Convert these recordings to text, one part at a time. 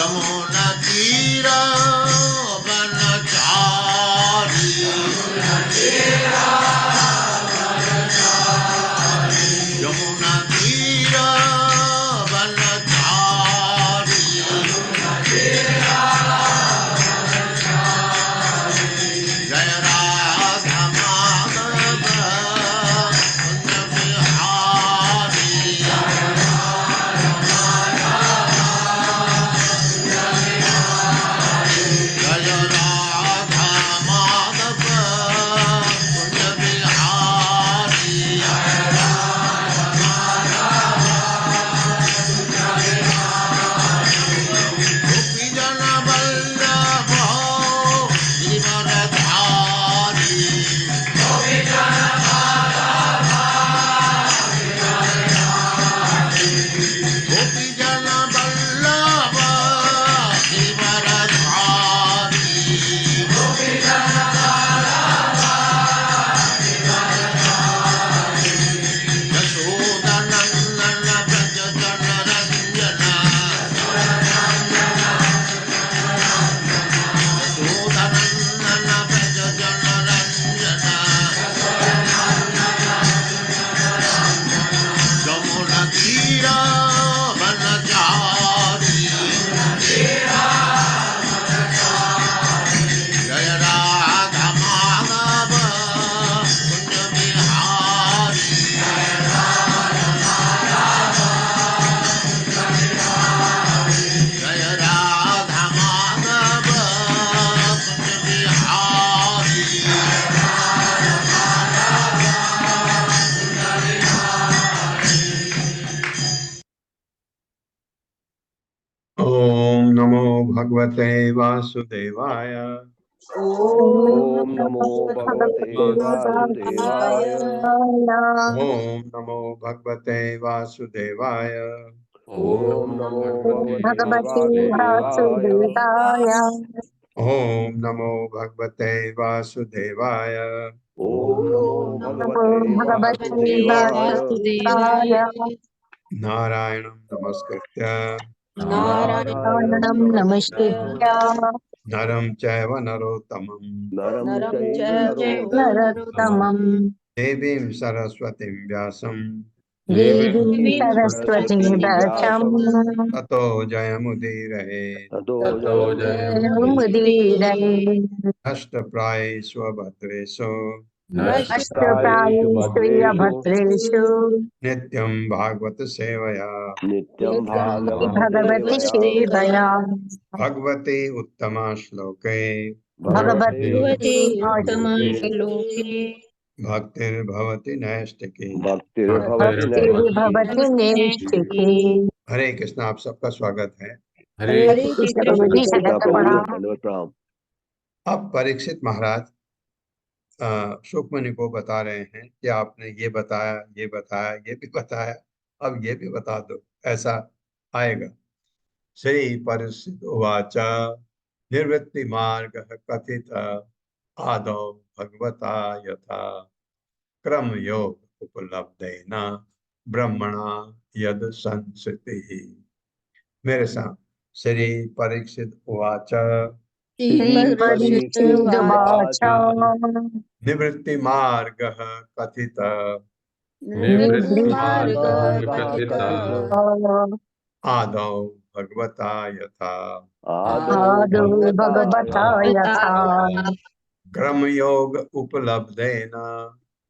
यमुना तीरा वनचारी यमुना तीरा वनचारी जय राधा माधव कुंज बिहारी जय राधा माधव कुंज बिहारी गोपी जन वल्लभ गिरिवरधारी गोपी जन वल्लभ गिरिवरधारी यशोदनंदन व्रज जनरंजन यशोदनंदन व्रज जनरंजन यमुना तीरा वनचारी जय राधा माधव कुंज बिहारी जय राधा माधव कुंज बिहारी ओम नमो भगवते वासुदेवाय ओम नमो भगवते वासुदेवाय। ओम नमो भगवते वासुदेवाय ओम नमो भगवते भगवते वासुदेवाय। वासुदेवाय। ओम नमो भगवते वासुदेवाय ओम नमो नमो भगवते भगवते वासुदेवाय। वासुदेवाय। नारायणं नमस्कृत्य नारायणं नमस्कृत्य नरं चैव नरोत्तमं नरं चैव नरोत्तमं देवीं सरस्वतीं व्यासं देवीं सरस्वतीं व्यासं ततो जयमुदीरये ततो मुदीरये। अष्टप्रायेषु भद्रेषु अष्टप्रायेषु भद्रेषु नित्यं भागवत सेवया नित्यं भगवति भागवत सेवया भगवते उत्तमा श्लोके भगवती उत्तमश्लोके श्लोके भक्तिर्भवति नैष्टिकी। भक्तिर्भवति भक्तिर्भवति नैष्ठिकी। हरे कृष्ण। आप सबका स्वागत है। हरे कृष्ण प्रभु जी, संगत प्रणाम। दंडवत प्रणाम। अब परीक्षित महाराज शुकमुनि को बता रहे हैं कि आपने ये बताया, ये बताया, ये भी बताया, अब ये भी बता दो, ऐसा आएगा। श्री परीक्षित उवाच निर्वृत्ति मार्ग कथित आदौ भगवता यथा क्रम योग उपलब्धेन ब्रह्मणा यद संस्कृति। मेरे साथ श्री परीक्षित उवाच श्री परीक्षितुवाच निवृत्ति मार्ग कथित आदौ भगवता यथा आदौ भगवता यथा क्रम योग उपलब्धेन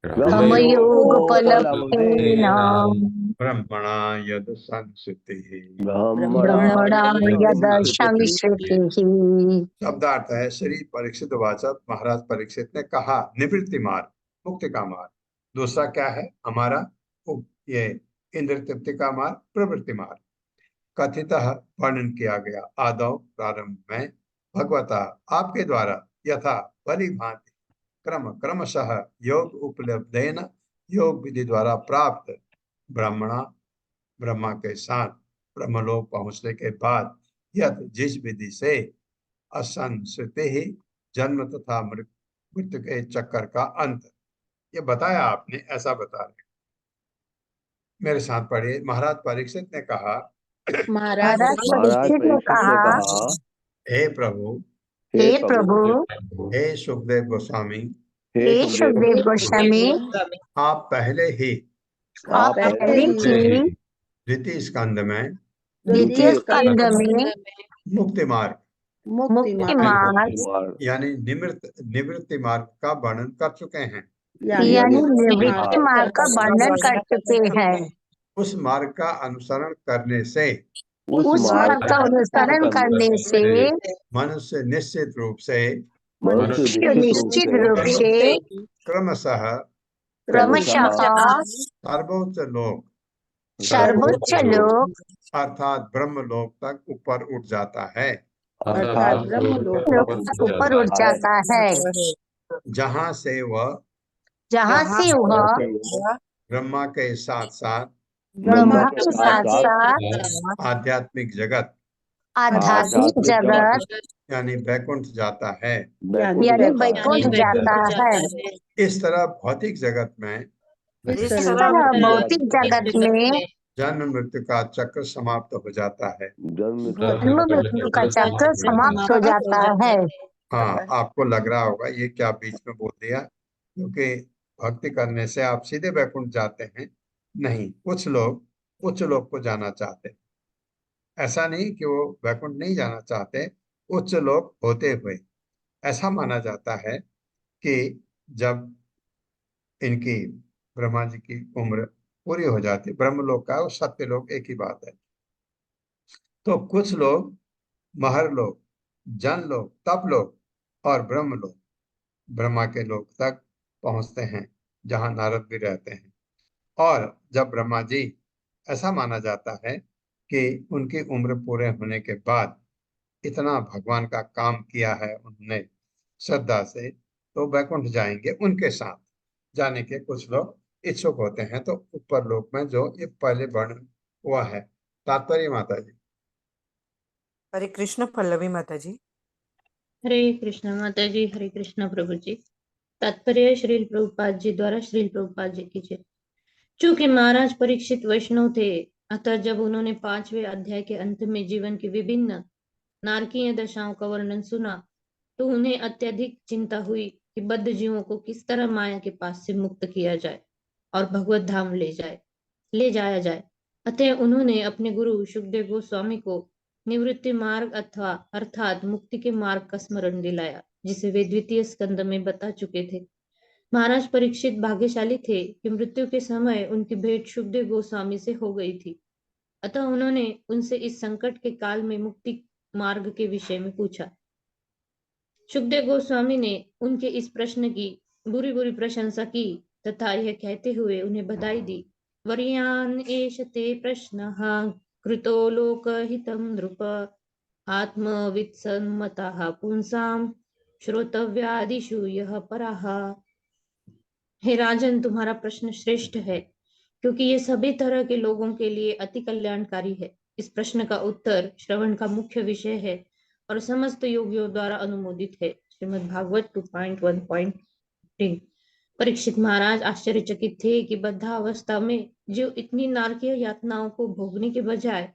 कर्मयोगोपलब्धेन ब्रह्मणा यद संस्कृति। ब्रह्मणा यद संस्कृतिः। शब्दार्थ है श्री परीक्षित वाचक महाराज परीक्षित ने कहा निवृत्ति मार्ग, मुक्ति का मार्ग। दूसरा क्या है हमारा? ये इंद्र तृप्ति का मार्ग, प्रवृत्ति मार्ग। कथितः वर्णन किया गया आदौ प्रारंभ में भगवता आपके द्वारा यथा भली भांति क्रमशः योग उपलब्धेन योग विधि द्वारा प्राप्त ब्रह्मणा ब्रह्मा के साथ ब्रह्मलोक पहुंचने के बाद यत जिस विधि से असंस्कृति ही जन्म तथा मृत्यु के चक्कर का अंत, ये बताया आपने, ऐसा बता रहे। मेरे साथ पढ़िए। महाराज परीक्षित ने कहा महाराज महाराज परीक्षित ने परीक्षित ने कहा, कहा, हे प्रभु, हे हे प्रभु, हे सुखदेव गोस्वामी, हे हे सुखदेव गोस्वामी, आप पहले ही आप पहले ही द्वितीय स्कंद में द्वितीय स्कंद में मुक्ति मार्ग मुक्ति मार्ग यानी निवृत्ति मार्ग का वर्णन कर चुके हैं। यानी निवृत्ति मार्ग का वर्णन कर चुके हैं। उस मार्ग का अनुसरण करने से उस मार्ग का अनुसरण करने से मनुष्य निश्चित रूप से मनुष्य निश्चित रूप से क्रमशः सर्वोच्च लोक अर्थात ब्रह्म लोक तक ऊपर उठ जाता है, लोक तक ऊपर उठ जाता है, जहाँ से वह ब्रह्मा के साथ साथ ब्रह्मा के साथ साथ आध्यात्मिक जगत यानी वैकुंठ जाता है। यानी वैकुंठ जाता है। इस तरह भौतिक जगत में इस तरह भौतिक जगत में जन्म मृत्यु का चक्र समाप्त हो जाता है। जन्म मृत्यु का चक्र समाप्त हो जाता है। हाँ, आपको लग रहा होगा ये क्या बीच में बोल दिया, क्योंकि भक्ति करने से आप सीधे वैकुंठ जाते हैं। नहीं, कुछ लोग उच्च लोक को जाना चाहते हैं। ऐसा नहीं कि वो वैकुंठ नहीं जाना चाहते, उच्च लोक होते हुए ऐसा माना जाता है कि जब इनकी ब्रह्मा जी की उम्र पूरी हो जाती, ब्रह्मलोक का और सत्यलोक एक ही बात है, तो कुछ लोग महरलोक, जनलोक, तपलोक और ब्रह्मलोक, ब्रह्मा के लोक तक पहुंचते हैं जहां नारद भी रहते हैं। और जब ब्रह्मा जी, ऐसा माना जाता है कि उनकी उम्र पूरे होने के बाद इतना भगवान का काम किया है उन्होंने श्रद्धा से, तो वैकुंठ जाएंगे। उनके साथ जाने के कुछ लोग इच्छुक होते हैं। तो ऊपर लोक में जो ये पहले वर्णन हुआ है, तात्पर्य माता जी। हरे कृष्ण पल्लवी माता जी। हरे कृष्ण माता जी, हरे कृष्ण प्रभु जी। तात्पर्य श्रील प्रभुपाद जी द्वारा श्रील प्रभुपाद जी की जय। चूंकि महाराज परीक्षित वैष्णव थे, अतः जब उन्होंने 5वें अध्याय के अंत में जीवन की विभिन्न नारकीय दशाओं का वर्णन सुना, तो उन्हें अत्यधिक चिंता हुई कि बद्ध जीवों को किस तरह माया के पास से मुक्त किया जाए और भगवत धाम ले जाया जाए। अतः उन्होंने अपने गुरु सुखदेव गोस्वामी को निवृत्ति मार्ग अथवा अर्थात मुक्ति के मार्ग का स्मरण दिलाया, जिसे वे द्वितीय स्कंद में बता चुके थे। महाराज परीक्षित भाग्यशाली थे कि मृत्यु के समय उनकी भेंट सुखदेव गोस्वामी से हो गई थी। अतः उन्होंने उनसे इस संकट के काल में मुक्ति मार्ग के विषय में पूछा। सुखदेव गोस्वामी ने उनके इस प्रश्न की बुरी बुरी प्रशंसा की तथा यह कहते हुए उन्हें बधाई दी। वर्यान एष ते प्रश्नः कृतो लोकहितं नृप आत्मवित्सन्मतः पुंसाम श्रोतव्यादिषु यः परः। हे राजन, तुम्हारा प्रश्न श्रेष्ठ है, क्योंकि ये सभी तरह के लोगों के लिए अति कल्याणकारी है। इस प्रश्न का उत्तर श्रवण का मुख्य विषय है और समस्त योगियों द्वारा अनुमोदित है। श्रीमद् भागवत 2.1.3। परीक्षित महाराज आश्चर्यचकित थे कि बद्धावस्था में जो इतनी नारकीय यातनाओं को भोगने के बजाय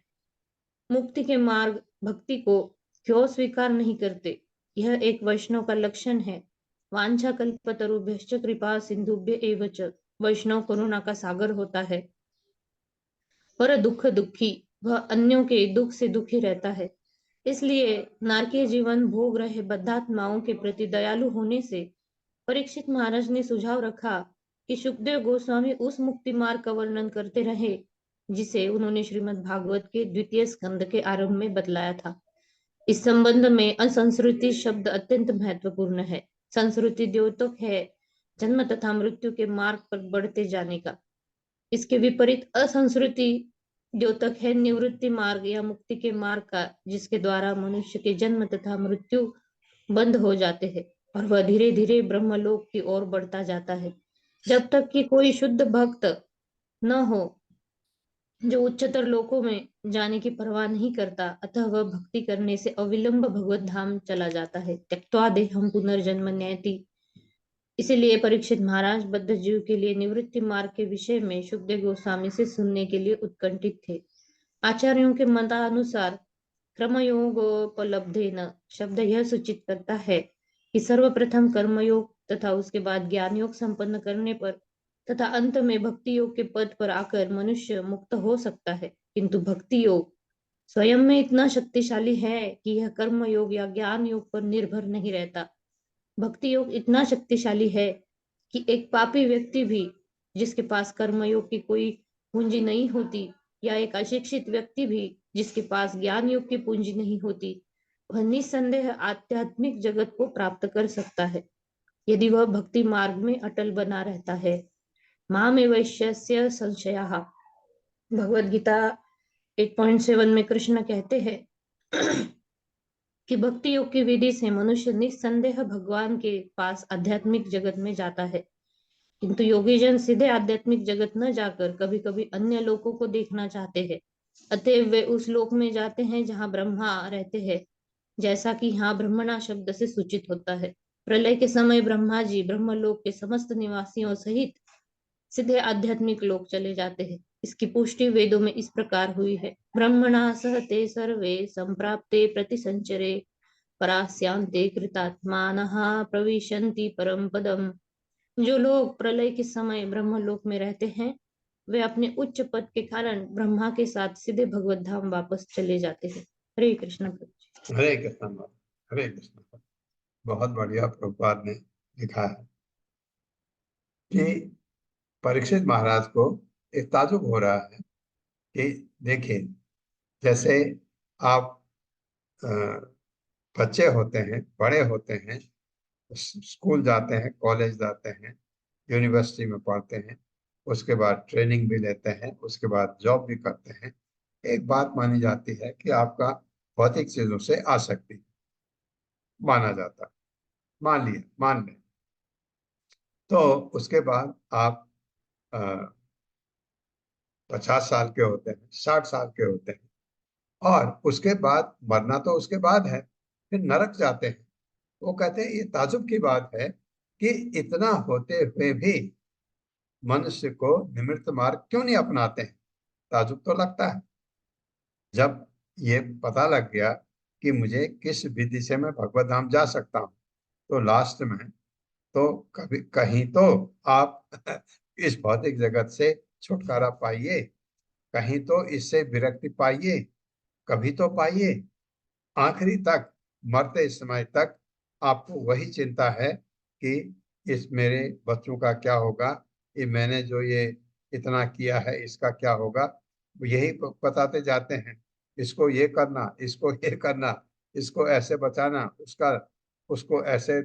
मुक्ति के मार्ग भक्ति को क्यों स्वीकार नहीं करते। यह एक वैष्णव का लक्षण है। वांछा कल्पतरुभ्यश्च कृपा सिंधुभ्य एव च। वैष्णव करुणा का सागर होता है, पर दुख दुखी, वह अन्यों के दुख से दुखी रहता है। इसलिए नारकीय जीवन भोग रहे बद्धात्माओं के प्रति दयालु होने से परीक्षित महाराज ने सुझाव रखा कि सुखदेव गोस्वामी उस मुक्ति मार्ग का वर्णन करते रहे जिसे उन्होंने श्रीमद् भागवत के द्वितीय स्कंद के आरंभ में बतलाया था। इस संबंध में असंस्कृति शब्द अत्यंत महत्वपूर्ण है। संस्कृति द्योतक है जन्म तथा मृत्यु के मार्ग पर बढ़ते जाने का। इसके विपरीत असंस्कृति द्योतक है निवृत्ति मार्ग या मुक्ति के मार्ग का, जिसके द्वारा मनुष्य के जन्म तथा मृत्यु बंद हो जाते हैं और वह धीरे धीरे ब्रह्मलोक की ओर बढ़ता जाता है। जब तक कि कोई शुद्ध भक्त न हो जो उच्चतर लोकों में जाने की परवाह नहीं करता, अतः वह भक्ति करने से अविलंब भगवत धाम चला जाता है। त्यक्त्वा देहं पुनर्जन्म नयति। इसीलिए परीक्षित महाराज बद्ध जीव के लिए निवृत्ति मार्ग के विषय में सुखदेव गोस्वामी से सुनने के लिए उत्कंठित थे। आचार्यों के मतानुसार कर्मयोगोपलब्धेन शब्द यह सूचित करता है कि सर्वप्रथम कर्मयोग तथा उसके बाद ज्ञान योग संपन्न करने पर तथा अंत में भक्ति योग के पद पर आकर मनुष्य मुक्त हो सकता है। किंतु भक्ति योग स्वयं में इतना शक्तिशाली है कि यह कर्म योग या ज्ञान योग पर निर्भर नहीं रहता। भक्ति योग इतना शक्तिशाली है कि एक पापी व्यक्ति भी, जिसके पास कर्म योग की कोई पूंजी नहीं होती, या एक अशिक्षित व्यक्ति भी जिसके पास ज्ञान योग की पूंजी नहीं होती, वह निस्संदेह आध्यात्मिक जगत को प्राप्त कर सकता है, यदि वह भक्ति मार्ग में अटल बना रहता है। मामेवैश्यस्य संशयाः, भगवद गीता 8.7 में कृष्ण कहते हैं कि भक्ति योग की विधि से मनुष्य निस्संदेह भगवान के पास आध्यात्मिक जगत में जाता है। किंतु योगी जन सीधे आध्यात्मिक जगत न जाकर कभी कभी अन्य लोकों को देखना चाहते हैं, अतएव वे उस लोक में जाते हैं जहाँ ब्रह्मा रहते हैं, जैसा कि यहाँ ब्रह्मणा शब्द से सूचित होता है। प्रलय के समय ब्रह्मा जी ब्रह्मलोक के समस्त निवासियों सहित सीधे आध्यात्मिक लोक चले जाते हैं। इसकी पुष्टि वेदों में इस प्रकार हुई है। ब्रह्मणा सहते सर्वे संप्राप्ते प्रतिसंचरे परास्यांते कृतात्मानः प्रविशन्ति परम पदम। जो लोग प्रलय के समय ब्रह्मलोक में रहते हैं, वे अपने उच्च पद के कारण ब्रह्मा के साथ सीधे भगवत धाम वापस चले जाते हैं। हरे कृष्ण। हरे कृष्ण। हरे कृष्ण। बहुत बढ़िया प्रभुपाद ने लिखा है कि परीक्षित महाराज को एक ताजुब हो रहा है कि देखिए, जैसे आप बच्चे होते हैं, बड़े होते हैं, स्कूल जाते हैं, कॉलेज जाते हैं, यूनिवर्सिटी में पढ़ते हैं, उसके बाद ट्रेनिंग भी लेते हैं, उसके बाद जॉब भी करते हैं। एक बात मानी जाती है कि आपका भौतिक चीजों से आसक्ति माना जाता है, मान लें। तो उसके बाद आप 50 साल के होते हैं, 60 साल के होते हैं, और उसके बाद मरना तो उसके बाद है, फिर नरक जाते हैं। वो कहते हैं ये ताजुब की बात है कि इतना होते हुए भी मनुष्य को निमित्त मार्ग क्यों नहीं अपनाते हैं। ताजुब तो लगता है। जब ये पता लग गया कि मुझे किस विधि से मैं भगवत धाम जा सकता हूँ, तो लास्ट में तो कभी कहीं तो आप इस भौतिक जगत से छुटकारा पाइए, कहीं तो इससे विरक्ति पाइए, कभी तो पाइए। आखिरी तक, मरते समय तक आपको वही चिंता है कि इस मेरे बच्चों का क्या होगा, ये मैंने जो ये इतना किया है इसका क्या होगा। यही बताते जाते हैं, इसको ये करना, इसको ये करना, इसको ऐसे बचाना, उसको ऐसे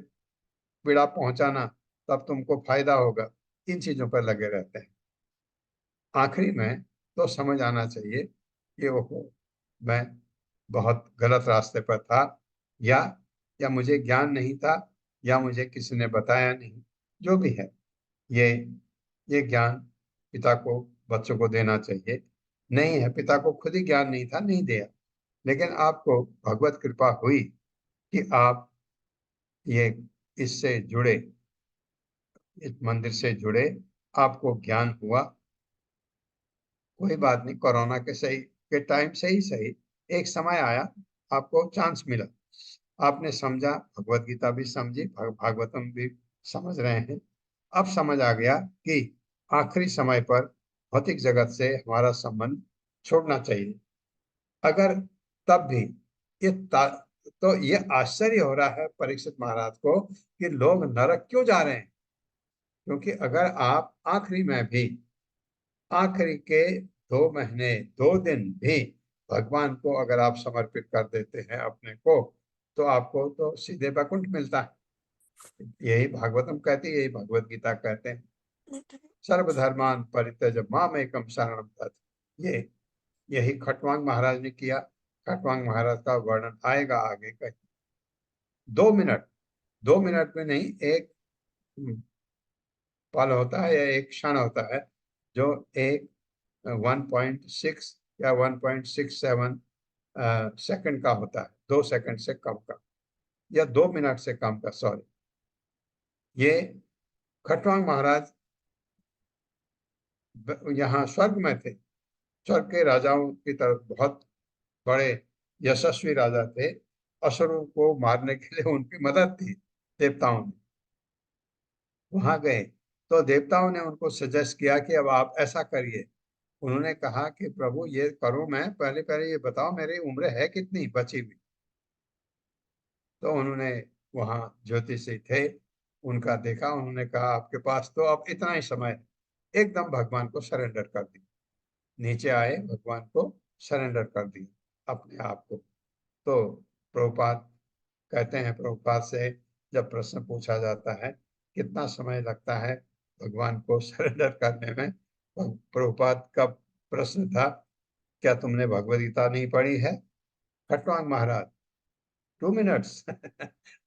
पीड़ा पहुंचाना, तब तुमको फायदा होगा। इन चीजों पर लगे रहते हैं। आखिरी में तो समझ आना चाहिए कि वो मैं बहुत गलत रास्ते पर था, या मुझे ज्ञान नहीं था, या मुझे किसी ने बताया नहीं। जो भी है, ये ये ज्ञान पिता को बच्चों को देना चाहिए। नहीं है, पिता को खुद ही ज्ञान नहीं था, नहीं दिया, लेकिन आपको भगवत कृपा हुई कि आप ये इससे जुड़े, इस मंदिर से जुड़े, आपको ज्ञान हुआ। कोई बात नहीं, कोरोना के टाइम से ही सही, एक समय आया, आपको चांस मिला, आपने समझा, भगवत गीता भी समझी, भागवतम भी समझ रहे हैं। अब समझ आ गया कि आखिरी समय पर भौतिक जगत से हमारा संबंध छोड़ना चाहिए। अगर तब भी तो ये आश्चर्य हो रहा है परीक्षित महाराज को कि लोग नरक क्यों जा रहे हैं। क्योंकि अगर आप आखिरी में भी, आखिरी के 2 महीने 2 दिन भी भगवान को अगर आप समर्पित कर देते हैं अपने को, तो आपको तो सीधे वैकुंठ मिलता है। यही भागवतम कहती है, यही भगवत गीता कहते हैं, सर्वधर्मान परित्यज माम एकम शरणम तत्। यही खटवांग महाराज ने किया। खटवांग महाराज का वर्णन आएगा आगे कहीं। 2 मिनट में नहीं, एक पल होता है या एक क्षण होता है जो एक 1.6 या 1.67 सेकंड का होता है, 2 सेकंड से कम का, या 2 मिनट से कम का, सॉरी। ये खटवांग महाराज यहाँ स्वर्ग में थे, स्वर्ग के राजाओं की तरफ बहुत बड़े यशस्वी राजा थे। असुरों को मारने के लिए उनकी मदद थी देवताओं ने। वहां गए तो देवताओं ने उनको सजेस्ट किया कि अब आप ऐसा करिए। उन्होंने कहा कि प्रभु ये करो, मैं पहले पहले ये बताओ मेरी उम्र है कितनी बची हुई। तो उन्होंने वहां ज्योतिषी थे, उनका देखा, उन्होंने कहा आपके पास तो अब इतना ही समय है। एकदम भगवान को सरेंडर कर दिया, नीचे आए, भगवान को सरेंडर कर दिया अपने आप को। तो प्रभुपाद कहते हैं, प्रभुपाद से जब प्रश्न पूछा जाता है कितना समय लगता है भगवान को सरेंडर करने में, तो प्रभुपाद का प्रश्न था, क्या तुमने भगवद गीता नहीं पढ़ी है? खटवांग महाराज 2 मिनट्स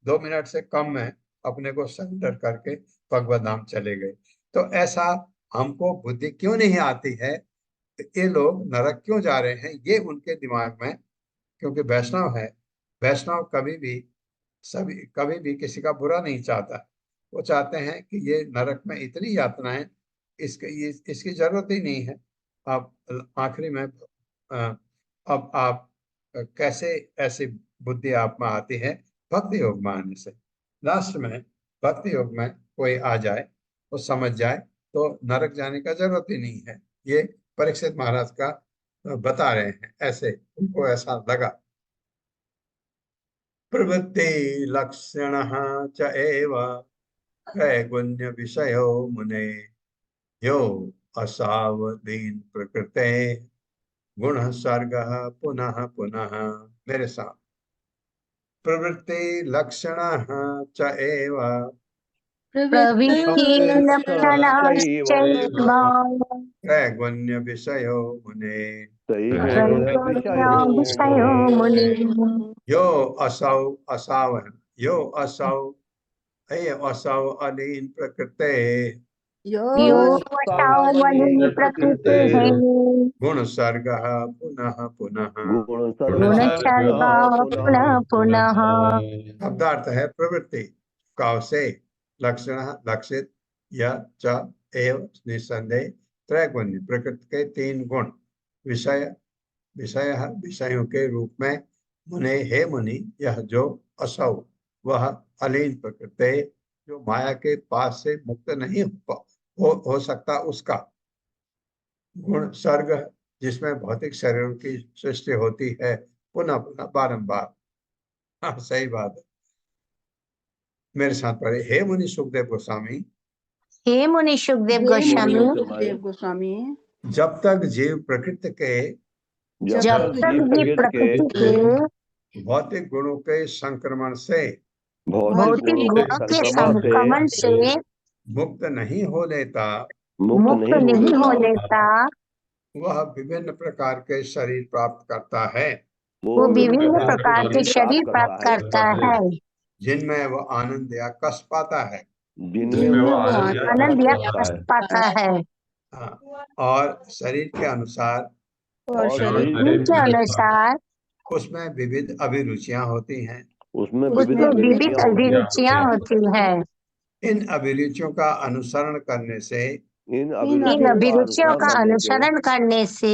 2 मिनट से कम में अपने को सरेंडर करके भगवत धाम चले गए। तो ऐसा हमको बुद्धि क्यों नहीं आती है, ये लोग नरक क्यों जा रहे हैं, ये उनके दिमाग में, क्योंकि वैष्णव है, वैष्णव कभी भी किसी का बुरा नहीं चाहता। वो चाहते हैं कि ये नरक में इतनी यातनाएं, इसकी जरूरत ही नहीं है। अब आखिरी में अब आप कैसे ऐसी बुद्धि आप में आती है? भक्ति योग में आने से। लास्ट में भक्ति योग में कोई आ जाए, वो समझ जाए, तो नरक जाने का जरूरत ही नहीं है। ये परीक्षित महाराज का बता रहे हैं, ऐसे उनको ऐसा लगा। प्रवृत्ति लक्षण च एव त्रैगुण्य विषयो मुने यो असावधीन प्रकृते गुण सर्ग पुनः पुनः। मेरे साथ, प्रवृत्ति लक्षण च एव प्रवृत्ति लक्षणाश्चैव त्रैगुण्य विषयो मुने त्रैगुण्यो विषयो मुनि यो असौ असावहन यो असौ असौ अलीन प्रकृते यो वशावनि प्रकृतेः गुण सर्ग पुनः पुनः। गुणसर्ग पुनः पुनः। शब्दार्थ है प्रवृत्ति, काव से, लक्षण लक्षित, या च एव निसंदेह, त्रैगुण्य प्रकृति के 3 गुण, विषय विषयों के रूप में, मुने हे मुनि, यह जो असौ वह अलीन प्रकृति, जो माया के पास से मुक्त नहीं हो सकता उसका, गुण सर्ग, जिसमें भौतिक शरीरों की सृष्टि होती है, पुनः पुनः बारंबार। हाँ, सही बात है। मेरे साथ पढ़े, हे मुनि सुखदेव गोस्वामी, हे मुनि सुखदेव गोस्वामी, जब तक जीव प्रकृति के जब तक भी प्रकृति के भौतिक गुणों के संक्रमण से भौतिक गुणों के संक्रमण से मुक्त नहीं हो लेता, मुक्त नहीं हो लेता, वह विभिन्न प्रकार के शरीर प्राप्त करता है, वो विभिन्न प्रकार के शरीर प्राप्त करता है, जिनमें वह आनंद या कष्ट पाता है। जिनमें वो आनंद या कष्ट पाता है। हाँ, और शरीर के अनुसार उसमें विविध अभिरुचियां होती हैं, उसमें विविध अभिरुचियां होती हैं। इन अभिरुचियों का अनुसरण करने से इन अभिरुचियों का अनुसरण करने से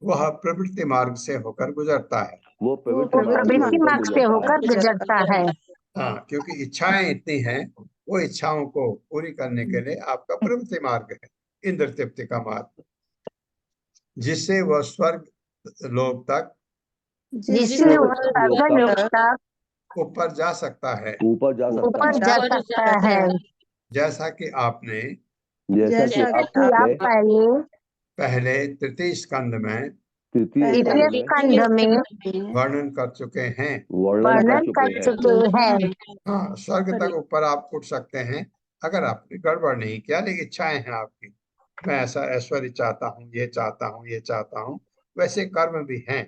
वह प्रवृत्ति मार्ग से होकर गुजरता है। वो प्रवृत्ति मार्ग से होकर गुजरता है। हाँ, क्योंकि इच्छाएं इतनी हैं, वो इच्छाओं को पूरी करने के लिए आपका प्रवृत्ति मार्ग है, इंद्र तृप्ति का मार्ग, जिससे वह स्वर्ग लोक तक ऊपर जा सकता है। जैसा कि आपने पहले तृतीय स्कंद में वर्णन कर चुके हैं। हाँ, स्वर्ग तक ऊपर आप उठ सकते हैं अगर आपने गड़बड़ नहीं किया, लेकिन इच्छाएं हैं आपकी, मैं ऐसा ऐश्वर्य चाहता हूँ, ये चाहता हूँ, ये चाहता हूँ, वैसे कर्म भी हैं,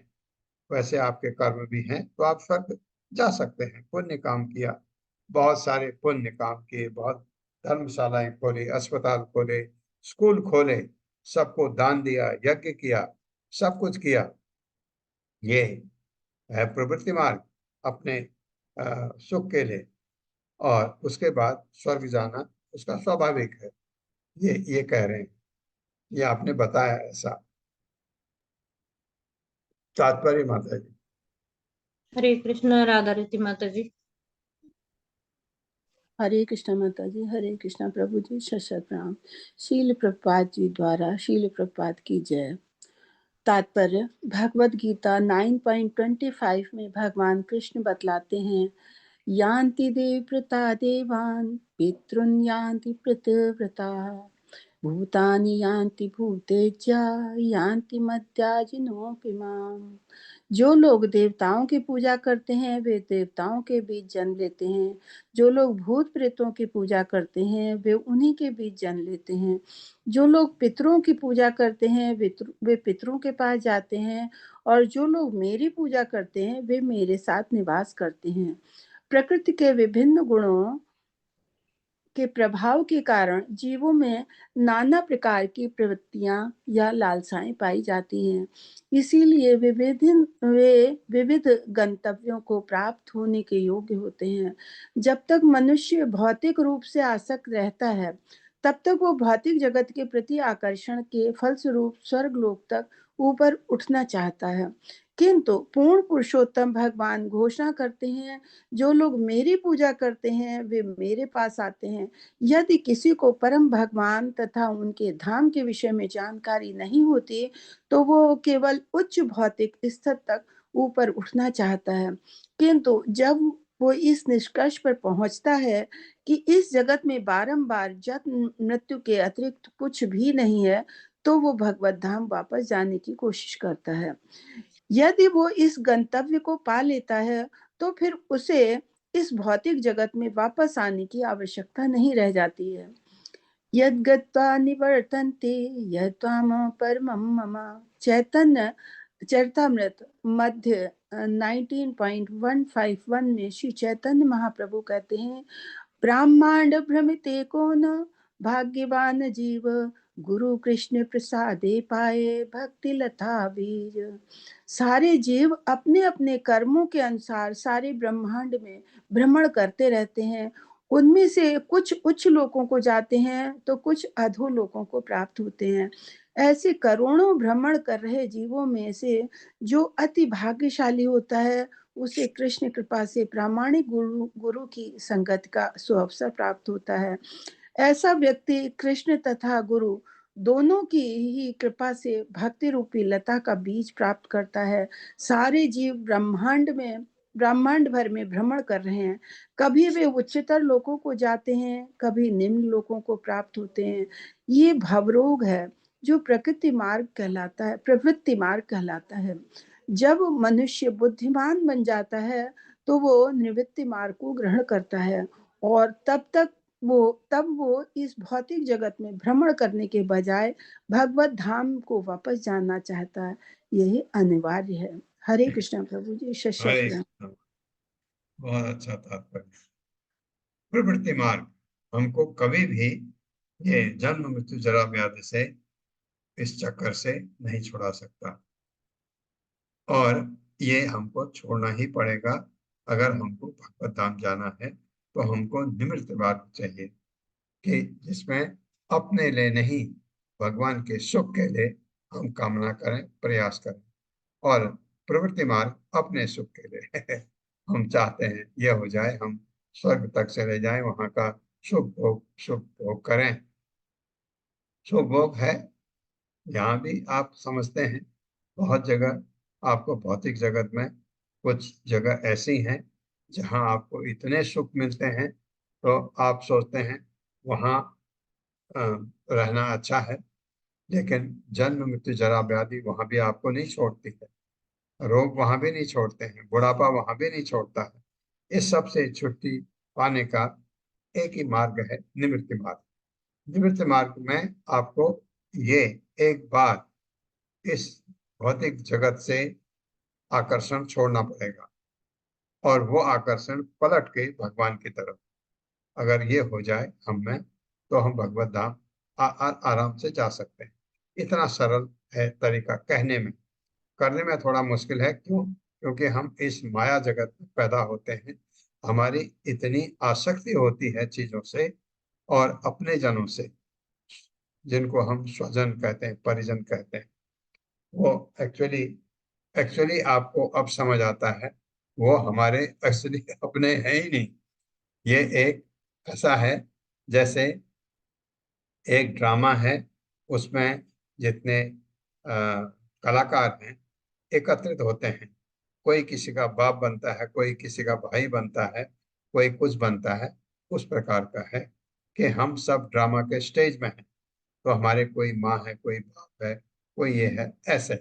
वैसे आपके कर्म भी हैं, तो आप स्वर्ग जा सकते हैं। पुण्य काम किया, बहुत सारे पुण्य काम किए, बहुत धर्मशालाएं खोली, अस्पताल खोले, स्कूल खोले, सबको दान दिया, यज्ञ किया, सब कुछ किया, ये है प्रवृत्ति मार्ग अपने सुख के लिए, और उसके बाद स्वर्ग जाना उसका स्वाभाविक है। ये कह रहे हैं, ये आपने बताया ऐसा। तात्पर्य माता जी। हरे कृष्ण राधा रति माता जी। हरे कृष्णा माता जी, हरे कृष्णा प्रभु जी, शत प्रणाम। शील प्रभुपाद जी द्वारा शील प्रभुपाद की जय। तात्पर्य भगवद गीता 9.25 में भगवान कृष्ण बतलाते हैं, यान्ति देवव्रता देवान् पितॄन् यान्ति पितृव्रता भूतानि यान्ति भूतेज्या यान्ति मद्याजिनोऽपि माम्। जो लोग देवताओं की पूजा करते हैं वे देवताओं के बीच जन्म लेते हैं, जो लोग भूत प्रेतों की पूजा करते हैं वे उन्हीं के बीच जन्म लेते हैं, जो लोग पितरों की पूजा करते हैं वे पितरों के पास जाते हैं, और जो लोग मेरी पूजा करते हैं वे मेरे साथ निवास करते हैं। प्रकृति के विभिन्न गुणों के प्रभाव के कारण जीवों में नाना प्रकार की प्रवृत्तियां या लालसाएं पाई जाती हैं। इसीलिए वे विविध गंतव्यों को प्राप्त होने के योग्य होते हैं। जब तक मनुष्य भौतिक रूप से आसक्त रहता है तब तक वो भौतिक जगत के प्रति आकर्षण के फलस्वरूप स्वर्ग लोक तक ऊपर उठना चाहता है। किंतु पूर्ण पुरुषोत्तम भगवान घोषणा करते हैं, जो लोग मेरी पूजा करते हैं वे मेरे पास आते हैं। यदि किसी को परम भगवान तथा उनके धाम के विषय में जानकारी नहीं होती तो वो केवल उच्च भौतिक स्तर तक ऊपर उठना चाहता है, किंतु जब वो इस निष्कर्ष पर पहुंचता है कि इस जगत में बारंबार जन्म मृत्यु के अतिरिक्त कुछ भी नहीं है तो वो भगवत धाम वापस जाने की कोशिश करता है। यदि वो इस गंतव्य को पा लेता है तो फिर उसे इस भौतिक जगत में वापस आने की आवश्यकता नहीं रह जाती है। यद्गत्वा निवर्तन्ते यत्त्वाम परमं मम। चैतन्य चरितामृत मध्य 19.151 में श्री चैतन्य महाप्रभु कहते हैं, ब्रह्मांड भ्रमिते को न भाग्यवान जीव गुरु कृष्ण प्रसादे पाए भक्ति लता बीज। सारे जीव अपने अपने कर्मों के अनुसार सारे ब्रह्मांड में भ्रमण करते रहते हैं। उनमें से कुछ उच्च लोकों को जाते हैं तो कुछ अधो लोकों को प्राप्त होते हैं। ऐसे करोड़ों भ्रमण कर रहे जीवों में से जो अति भाग्यशाली होता है उसे कृष्ण कृपा से प्रामाणिक गुरु की संगत का सुअवसर प्राप्त होता है। ऐसा व्यक्ति कृष्ण तथा गुरु दोनों की ही कृपा से भक्ति रूपी लता का बीज प्राप्त करता है। सारे जीव ब्रह्मांड भर में भ्रमण कर रहे हैं। कभी वे उच्चतर लोकों को जाते हैं, कभी निम्न लोकों को प्राप्त होते हैं। ये भवरोग है जो प्रवृत्ति मार्ग कहलाता है। जब मनुष्य बुद्धिमान बन जाता है तो वो निवृत्ति मार्ग को ग्रहण करता है और तब वो इस भौतिक जगत में भ्रमण करने के बजाय भगवत धाम को वापस जाना चाहता है। यही अनिवार्य है। हरे कृष्ण प्रभु जी। हरे शत कृष्ण। बहुत अच्छा तात्पर्य। प्रवृत्ति मार्ग हमको कभी भी ये जन्म मृत्यु जरा व्याधि से इस चक्कर से नहीं छुड़ा सकता, और ये हमको छोड़ना ही पड़ेगा। अगर हमको भगवत धाम जाना है तो हमको निमित्त मार्ग चाहिए कि जिसमें अपने लिए नहीं भगवान के सुख के लिए हम कामना करें, प्रयास करें। और प्रवृत्ति मार्ग अपने सुख के लिए हम चाहते हैं ये हो जाए, हम स्वर्ग तक चले जाएं, वहां का सुख भोग करें। सुख भोग है यहाँ भी, आप समझते हैं बहुत जगह आपको भौतिक जगत में कुछ जगह ऐसी हैं जहाँ आपको इतने सुख मिलते हैं तो आप सोचते हैं वहाँ रहना अच्छा है, लेकिन जन्म मृत्यु जरा व्याधि वहां भी आपको नहीं छोड़ती है, रोग वहां भी नहीं छोड़ते हैं, बुढ़ापा वहां भी नहीं छोड़ता है। इस सब से छुट्टी पाने का एक ही मार्ग है, निवृत्ति मार्ग। निवृत्ति मार्ग में आपको ये एक बार इस भौतिक जगत से आकर्षण छोड़ना पड़ेगा और वो आकर्षण पलट के भगवान की तरफ अगर ये हो जाए हम में तो हम भगवत धाम आराम से जा सकते हैं। इतना सरल है तरीका कहने में, करने में थोड़ा मुश्किल है। क्यों? क्योंकि हम इस माया जगत में पैदा होते हैं, हमारी इतनी आसक्ति होती है चीजों से और अपने जनों से, जिनको हम स्वजन कहते हैं, परिजन कहते हैं, वो एक्चुअली एक्चुअली आपको अब समझ आता है, वो हमारे एक्चुअली अपने हैं ही नहीं। ये एक ऐसा है जैसे एक ड्रामा है, उसमें जितने कलाकार हैं एकत्रित होते हैं। कोई किसी का बाप बनता है, कोई किसी का भाई बनता है, कोई कुछ बनता है। उस प्रकार का है कि हम सब ड्रामा के स्टेज में हैं। तो हमारे कोई माँ है, कोई बाप है, कोई ये है, ऐसे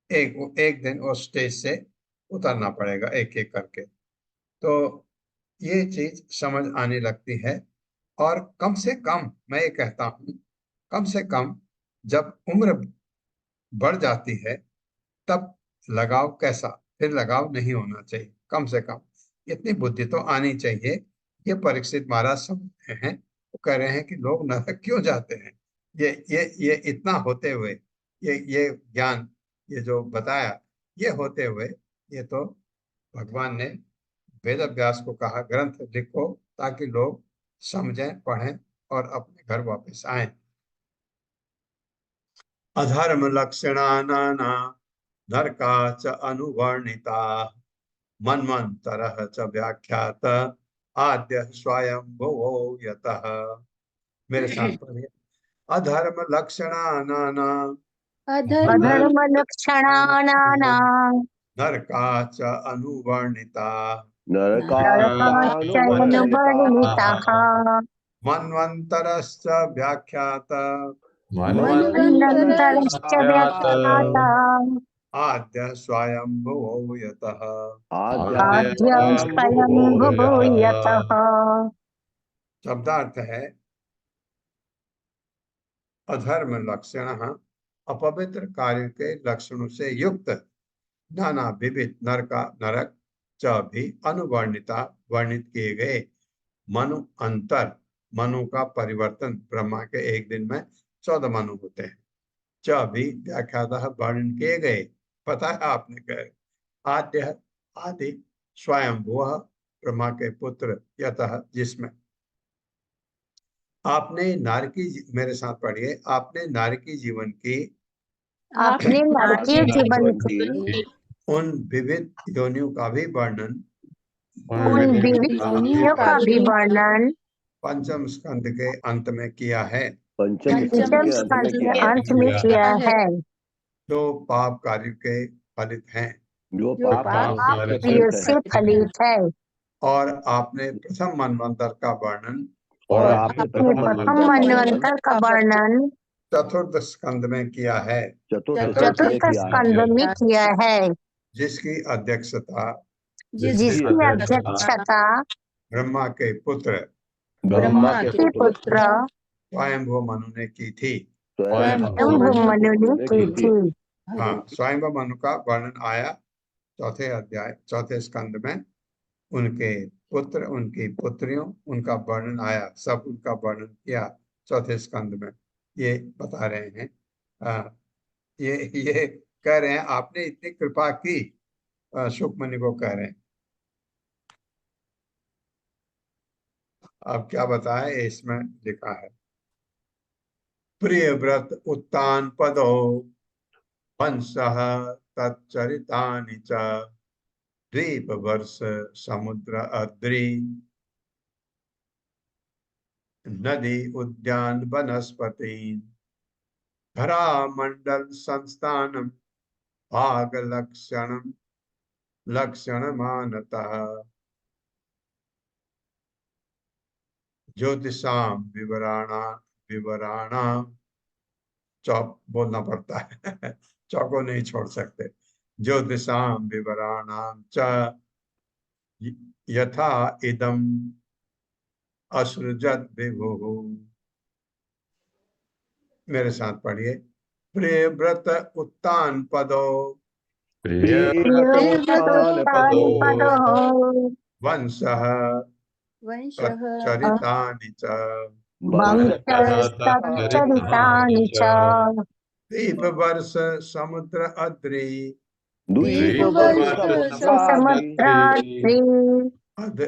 एक एक दिन उस स्टेज से उतरना पड़ेगा एक एक करके। तो ये चीज समझ आने लगती है। और कम से कम मैं ये कहता हूँ, कम से कम जब उम्र बढ़ जाती है तब लगाव कैसा, फिर लगाव नहीं होना चाहिए। कम से कम इतनी बुद्धि तो आनी चाहिए। ये परीक्षित महाराज समझते हैं, वो कह रहे हैं कि लोग नरक क्यों जाते हैं। ये इतना होते हुए, ये ज्ञान, ये जो बताया, ये होते हुए, ये तो भगवान ने वेद व्यास को कहा ग्रंथ लिखो ताकि लोग समझें, पढ़ें और अपने घर वापस आए। अधर्म लक्षणा नाना नरका च अनुवर्णिता मन्वंतरः च व्याख्यात आद्य स्वयंभुवो यतः। मेरे साथ पढ़िए। अधर्म लक्षणा नाना अधर्म अधर्म लक्षणानां नरका च अनुवर्णिता नरकाश्चयनुवर्णिताः मन्वंतरश्च व्याख्यात मन्वन्तरश्च व्याख्याता आद्य स्वयंभुवो यतः। आद्य स्वयंभुवो यतः। शब्दार्थ है अधर्म लक्षण अपवित्र कार्य के लक्षणों से युक्त नाना विविध नरक च भी अनुवर्णिता वर्णित किए गए। मनु अंतर, मनु का परिवर्तन, ब्रह्मा के एक दिन में 14 मनु होते हैं। च भी व्याख्यातः वर्णन किए गए। पता है आपने कहे आद्य आदि स्वयंभुव ब्रह्मा के पुत्र यतः, जिसमें आपने नारकी, मेरे साथ पढ़िए, आपने नारकी जीवन की आपने नारकीय जीवन की उन विविध योनियों का भी वर्णन उन विविध योनियों का भी वर्णन पंचम स्कंद के अंत में किया है। पंचम स्कंद के अंत में किया है। जो पाप कार्य के फलित हैं जो पाप कार्यों से फलित है। और आपने प्रथम मनवंतर का वर्णन अपने प्रथम मनवंतर का वर्णन चतुर्थ स्कंद में किया है। चतुर्थ स्कंद में किया है, जिसकी अध्यक्षता जिसकी अध्यक्षता ब्रह्मा के पुत्र के पुत्र स्वयंभू मनु ने की थी। स्वयंभू मनु ने की थी। हाँ, स्वयंभू मनु का वर्णन आया चौथे अध्याय, चौथे स्कंद में। उनके पुत्र, उनकी पुत्रियों, उनका वर्णन आया, सब उनका वर्णन किया चौथे स्कंद में। ये बता रहे हैं, ये कह रहे हैं आपने इतनी कृपा की, शुकमुनि को कह रहे हैं। अब क्या बताएं, इसमें लिखा है प्रिय व्रत उत्तान पदो वंशः तच्चरितानि च द्वीप वर्ष समुद्र अद्रि नदी उद्यान वनस्पति धरा मंडल संस्थानम भाग लक्षण मानतः ज्योतिषाम विवराणाम चौक बोलना पड़ता है चौको नहीं छोड़ सकते। ज्योतिषाम विवराणाम च यथा इदम असृजत विभु। मेरे साथ पढ़िए। प्रिय व्रत उत्तान पदो वंशः चरितानि च वंशस्तच्चरितानि च द्वीप वर्ष समुद्र अद्रि समुद्राद्रि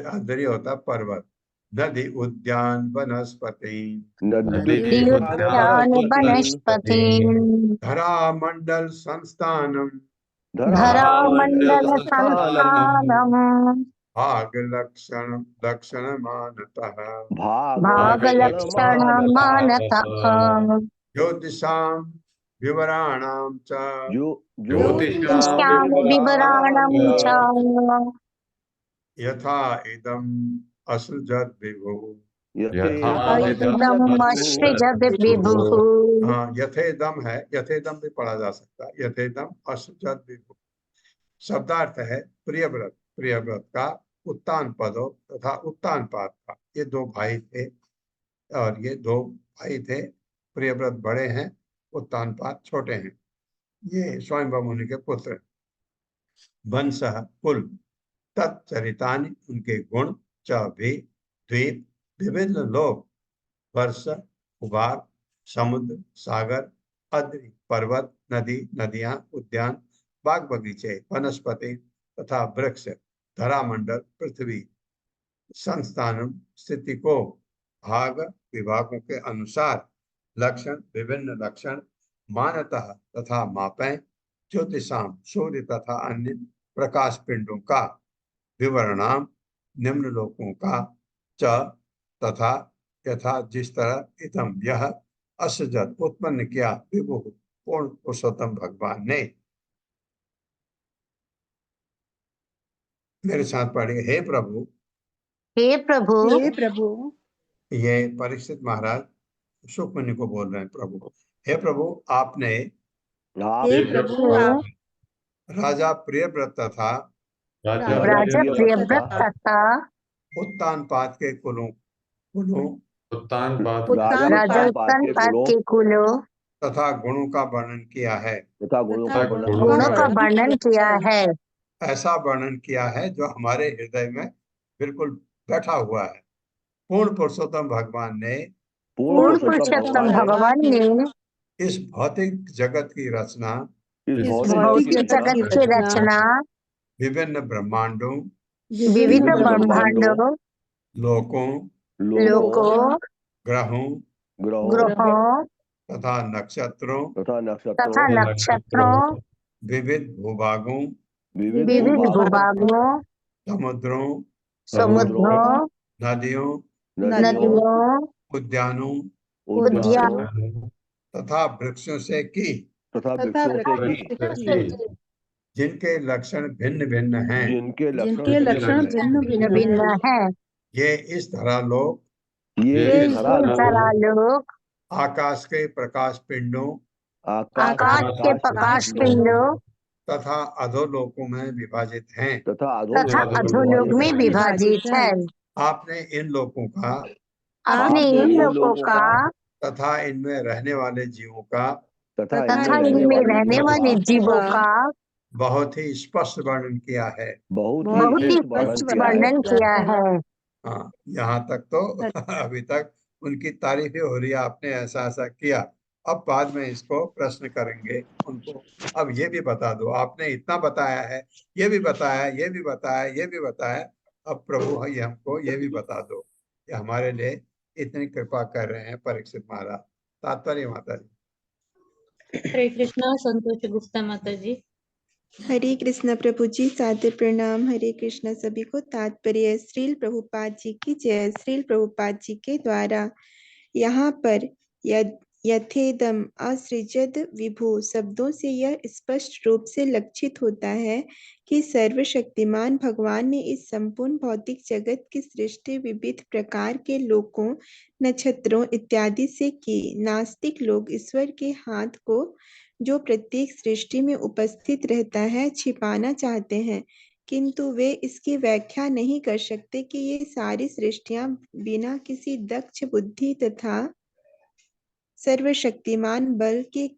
अद्रि होता पर्वत। नदी उद्यान वनस्पति उद्यान वनस्पति धरा मंडल संस्थानम धरामण्डल संस्थानम् संस्थानम् भाग लक्षण लक्षण मानतः भागलक्षण मानतः ज्योतिषां विवराणां च ज्योतिषां विवराणं च यथा इदम् असृजत् विभुः। इदम् असृजत् विभुः। हाँ, यथेदम है, यथेदम भी पढ़ा जा सकता है। यथेदम असृजत् विभुः शब्दार्थ है प्रियव्रत, प्रियव्रत का उत्तान पदों तथा उत्तान पाद का। ये दो भाई थे और ये दो भाई थे। प्रियव्रत बड़े हैं, उत्तान पाद छोटे हैं। ये स्वयंभू मुनि के पुत्र हैं। वंशः कुल, तच्चरितानि उनके गुण, च भी द्वीप विभिन्न लोक, वर्ष भूभाग, समुद्र सागर, अद्रि पर्वत नदी नदियां उद्यान बाग बगीचे वनस्पति तथा वृक्ष, धरामंडल पृथ्वी, संस्थानम स्थिति को, भाग विभागों के अनुसार, लक्षण विभिन्न लक्षण, मानतः तथा मापें, ज्योतिषाम सूर्य तथा अन्य प्रकाश पिंडों का, विवरणाम निम्न लोकों का, च तथा यथा जिस तरह इदम यह असजत उत्पन्न किया विभु पूर्ण पुरुषोत्तम भगवान ने। मेरे साथ पढ़िए, हे प्रभु। हे प्रभु, हे प्रभु, ये परीक्षित महाराज सुखमणि को बोल रहे हैं। प्रभु, हे प्रभु, आपने हे प्रभु, आप राजा प्रियव्रत तथा राजा प्रियव्रत तथा उत्तानपाद के कुलों कुलों राजा उत्तानपाद के कुलों तथा गुणों का वर्णन किया है। गुणों का वर्णन किया है। ऐसा वर्णन किया है जो हमारे हृदय में बिल्कुल बैठा हुआ है। पूर्ण पुरुषोत्तम भगवान ने पूर्ण पुरुषोत्तम भगवान ने इस भौतिक जगत की रचना, भौतिक जगत की रचना, विभिन्न ब्रह्मांडों, विविध ब्रह्मांडों, लोकों, ग्रहों तथा नक्षत्रों, विविध भूभागों, समुद्रों, नदियों, उद्यानों तथा वृक्षों से की, जिनके लक्षण भिन्न भिन्न हैं, भिन्न है। ये इस तरह लोग लोग आकाश के प्रकाश पिंडों आकाश के प्रकाश पिंडों तथा अधोलोकों में विभाजित हैं। तथा अधोलोक में विभाजित है। आपने इन लोगों का तथा इनमें रहने वाले जीवों का बहुत ही स्पष्ट वर्णन किया है। बहुत ही स्पष्ट वर्णन किया है। हाँ, यहाँ तक तो अभी तक उनकी तारीफ ही हो रही है, आपने ऐसा ऐसा किया। अब बाद में इसको प्रश्न करेंगे उनको। अब ये भी बता दो, आपने इतना बताया है, ये भी बताया, ये भी बताया, ये भी बताया, अब प्रभु ये हमको ये भी बता दो। ये हमारे लिए इतनी कृपा कर रहे हैं परीक्षित महाराज। तात्पर्य माता जी। हरे कृष्णा। संतोष गुप्ता माता जी। हरे कृष्ण प्रभु जी, सादर प्रणाम। हरे कृष्ण सभी को। तात्पर्य श्रील प्रभुपाद जी की जय। श्रील प्रभुपाद जी के द्वारा यहाँ पर यथेदम असृजत विभु शब्दों से यह स्पष्ट रूप से लक्षित होता है कि सर्वशक्तिमान भगवान ने इस संपूर्ण भौतिक जगत की सृष्टि विविध प्रकार के लोकों, नक्षत्रों इत्यादि से की। नास्तिक लोग ईश्वर के हाथ को जो प्रत्येक सृष्टि में उपस्थित रहता है छिपाना चाहते हैं, किंतु वे इसकी व्याख्या नहीं कर सकते कि ये सारी सृष्टियां बिना किसी दक्ष बुद्धि तथा सर्वशक्तिमान बल के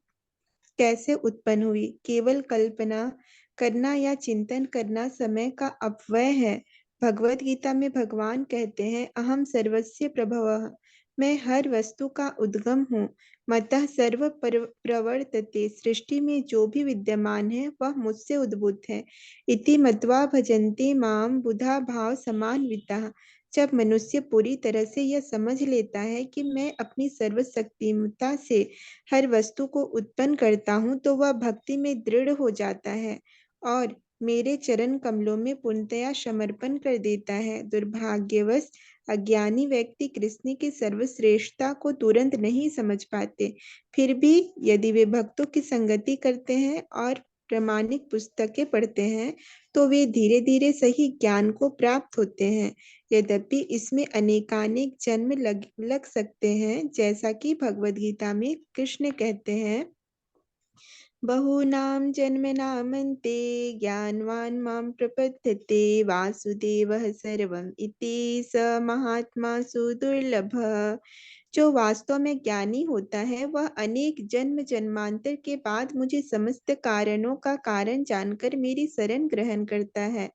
कैसे उत्पन्न हुई। केवल कल्पना करना या चिंतन करना समय का अपव्यय है। भगवत गीता में भगवान कहते हैं, अहम सर्वस्य प्रभवः, मैं हर वस्तु का उद्गम हूँ। मतः सर्व प्रवर्तते, सृष्टि में जो भी विद्यमान है वह मुझसे उद्भूत है। इति मत्वा भजन्ते माम बुधा भाव समान्विताः। जब मनुष्य पूरी तरह से यह समझ लेता है कि मैं अपनी सर्वशक्तिमता से हर वस्तु को उत्पन्न करता हूँ, तो वह भक्ति में दृढ़ हो जाता है और मेरे चरण कमलों में पूर्णतया समर्पण कर देता है। दुर्भाग्यवश अज्ञानी व्यक्ति कृष्ण की सर्वश्रेष्ठता को तुरंत नहीं समझ पाते। फिर भी यदि वे भक्तों की संगति करते हैं और प्रामाणिक पुस्तकें पढ़ते हैं तो वे धीरे धीरे सही ज्ञान को प्राप्त होते हैं। यद्यपि इसमें अनेकानेक जन्म लग सकते हैं, जैसा कि भगवद गीता में कृष्ण कहते हैं, बहूनां जन्मनामन्ते ज्ञानवान् मां प्रपद्यते वासुदेवः सर्वम् इति स महात्मा सुदुर्लभः। जो वास्तव में ज्ञानी होता है वह अनेक जन्म जन्मांतर के बाद मुझे समस्त कारणों का कारण जानकर मेरी शरण ग्रहण करता है।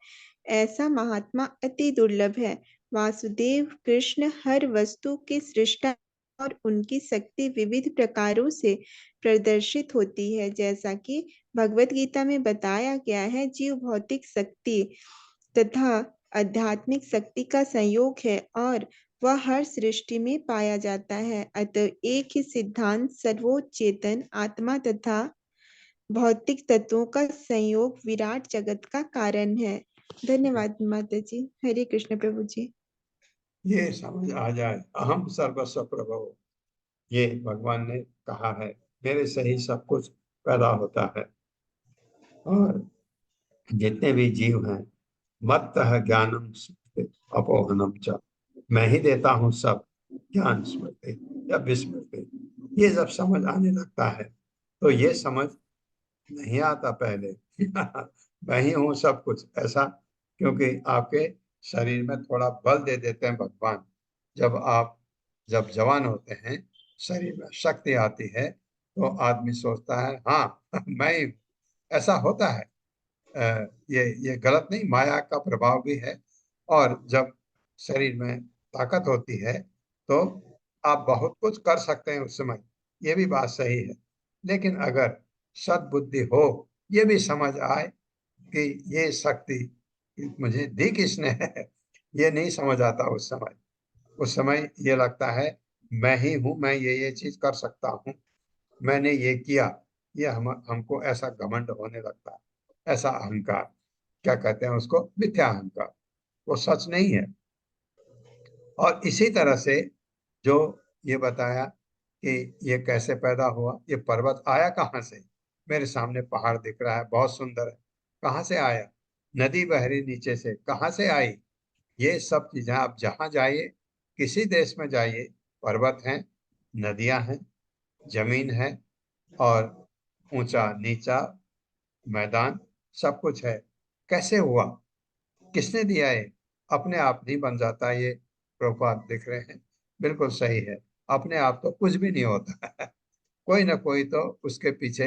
ऐसा महात्मा अति दुर्लभ है। वासुदेव कृष्ण हर वस्तु के सृष्टा और उनकी शक्ति विविध प्रकारों से प्रदर्शित होती है। जैसा कि भगवत गीता में बताया गया है, जीव भौतिक शक्ति तथा आध्यात्मिक शक्ति का संयोग है और वह हर सृष्टि में पाया जाता है। अतः एक ही सिद्धांत सर्वोच्च चेतन आत्मा तथा भौतिक तत्वों का संयोग विराट जगत का कारण है। धन्यवाद माता जी। हरे कृष्ण प्रभु जी। ये समझ आ जाए, अहम सर्वस्व प्रभव, ये भगवान ने कहा है, मेरे से ही सब कुछ पैदा होता है। और जितने भी जीव हैं, मत्तः ज्ञानम स्मृति अपोहनम च, मैं ही देता हूँ सब ज्ञान स्मृति या विस्मृति। ये जब समझ आने लगता है तो ये समझ नहीं आता पहले मैं ही हूँ सब कुछ, ऐसा क्योंकि आपके शरीर में थोड़ा बल दे देते हैं भगवान। जब जवान होते हैं, शरीर में शक्ति आती है तो आदमी सोचता है हाँ मैं ही, ऐसा होता है। ये गलत नहीं, माया का प्रभाव भी है। और जब शरीर में ताकत होती है तो आप बहुत कुछ कर सकते हैं उस समय, ये भी बात सही है। लेकिन अगर सद्बुद्धि हो, ये भी समझ आए कि ये शक्ति मुझे दी किसने है, ये नहीं समझ आता उस समय। उस समय ये लगता है मैं ही हूँ, मैं ये चीज कर सकता हूँ, मैंने ये किया। ये हमको ऐसा घमंड होने लगता है, ऐसा अहंकार, क्या कहते हैं उसको, मिथ्या अहंकार, वो सच नहीं है। और इसी तरह से जो ये बताया कि ये कैसे पैदा हुआ, ये पर्वत आया कहाँ से, मेरे सामने पहाड़ दिख रहा है, बहुत सुंदर है, कहाँ से आया, नदी बह रही नीचे से, कहाँ से आई। ये सब चीजें आप जहाँ जाइए, किसी देश में जाइए, पर्वत हैं, नदियां हैं, जमीन है और ऊंचा नीचा मैदान, सब कुछ है। कैसे हुआ, किसने दिया है, अपने आप नहीं बन जाता। ये प्रभुपाद दिख रहे हैं, बिल्कुल सही है, अपने आप तो कुछ भी नहीं होता है कोई ना कोई तो उसके पीछे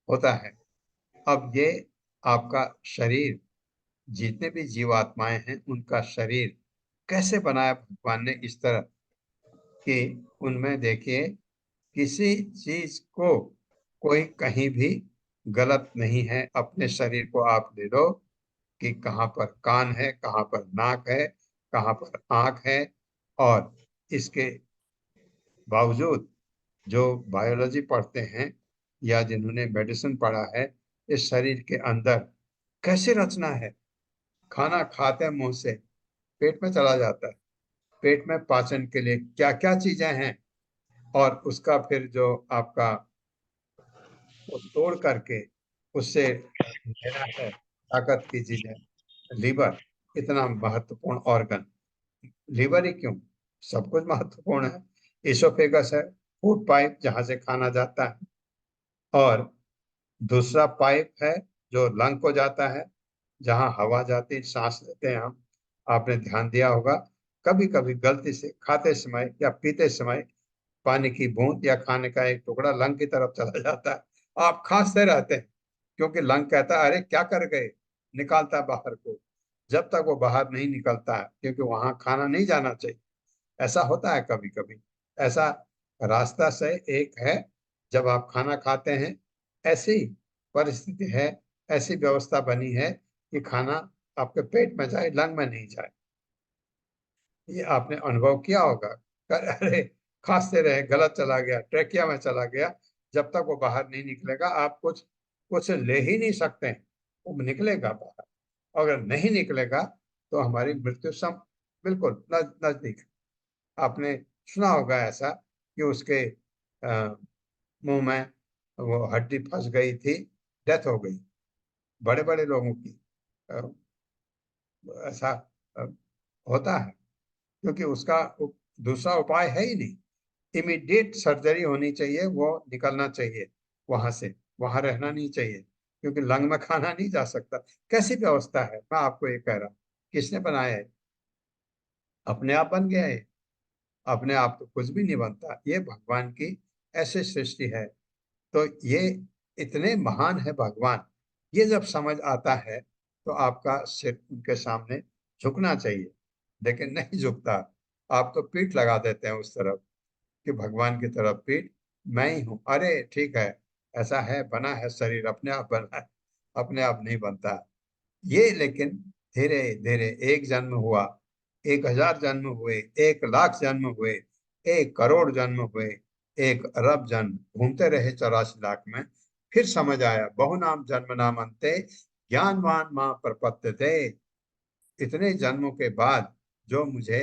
होता है। अब ये आपका शरीर, जितने भी जीवात्माएं हैं उनका शरीर कैसे बनाया भगवान ने इस तरह कि उनमें देखिए किसी चीज को कोई कहीं भी गलत नहीं है। अपने शरीर को आप ले लो कि कहाँ पर कान है, कहाँ पर नाक है, कहाँ पर आंख है, और इसके बावजूद जो बायोलॉजी पढ़ते हैं या जिन्होंने मेडिसिन पढ़ा है, इस शरीर के अंदर कैसे रचना है। खाना खाते हैं मुंह से, पेट में चला जाता है, पेट में पाचन के लिए क्या क्या चीजें हैं, और उसका फिर जो आपका वो तोड़ करके उससे लेना है ताकत की चीजें। लीवर इतना महत्वपूर्ण ऑर्गन, लीवर ही क्यों, सब कुछ महत्वपूर्ण है। इसोफेगस है, फूड पाइप जहां से खाना जाता है, और दूसरा पाइप है जो लंग को जाता है, जहां हवा जाती, सांस लेते हैं हम। आपने ध्यान दिया होगा, कभी कभी गलती से खाते समय या पीते समय पानी की बूंद या खाने का एक टुकड़ा लंग की तरफ चला जाता है, आप खांसते रहते हैं क्योंकि लंग कहता है अरे क्या कर गए, निकालता है बाहर को। जब तक वो बाहर नहीं निकलता है, क्योंकि वहां खाना नहीं जाना चाहिए, ऐसा होता है कभी कभी। ऐसा रास्ता से एक है, जब आप खाना खाते हैं, ऐसी परिस्थिति है, ऐसी व्यवस्था बनी है कि खाना आपके पेट में जाए, लंग में नहीं जाए। ये आपने अनुभव किया होगा, अरे खांसते रहे, गलत चला गया, ट्रेकिया में चला गया, जब तक वो बाहर नहीं निकलेगा आप कुछ कुछ ले ही नहीं सकते हैं। वो निकलेगा बाहर। अगर नहीं निकलेगा तो हमारी मृत्यु सम बिल्कुल नजदीक है। आपने सुना होगा ऐसा कि उसके मुंह में वो हड्डी फंस गई थी, डेथ हो गई। बड़े बड़े लोगों की ऐसा होता है, क्योंकि उसका दूसरा उपाय है ही नहीं। इमीडिएट सर्जरी होनी चाहिए, वो निकलना चाहिए वहां से, वहां रहना नहीं चाहिए, क्योंकि लंग में खाना नहीं जा सकता। कैसी व्यवस्था है, मैं आपको ये कह रहा हूँ। किसने बनाया है? अपने आप बन गया है? अपने आप तो कुछ भी नहीं बनता, ये भगवान की ऐसी सृष्टि है। तो ये इतने महान है भगवान, ये जब समझ आता है तो आपका सिर उनके सामने झुकना चाहिए, लेकिन नहीं झुकता। आप तो पीठ लगा देते हैं उस तरफ कि भगवान की तरफ पीठ, मैं ही हूँ। अरे ठीक है, ऐसा है, बना है शरीर, अपने आप बना है, अपने आप नहीं बनता ये। लेकिन धीरे धीरे एक जन्म हुआ, 1000 जन्म हुए, 1,00,000 जन्म हुए, 1 करोड़ जन्म हुए, 1 अरब जन्म, घूमते रहे 84 लाख में। फिर समझ आया, बहुनाम जन्म नाम अंते ज्ञानवान मां प्रपद्यते। इतने जन्मों के बाद जो मुझे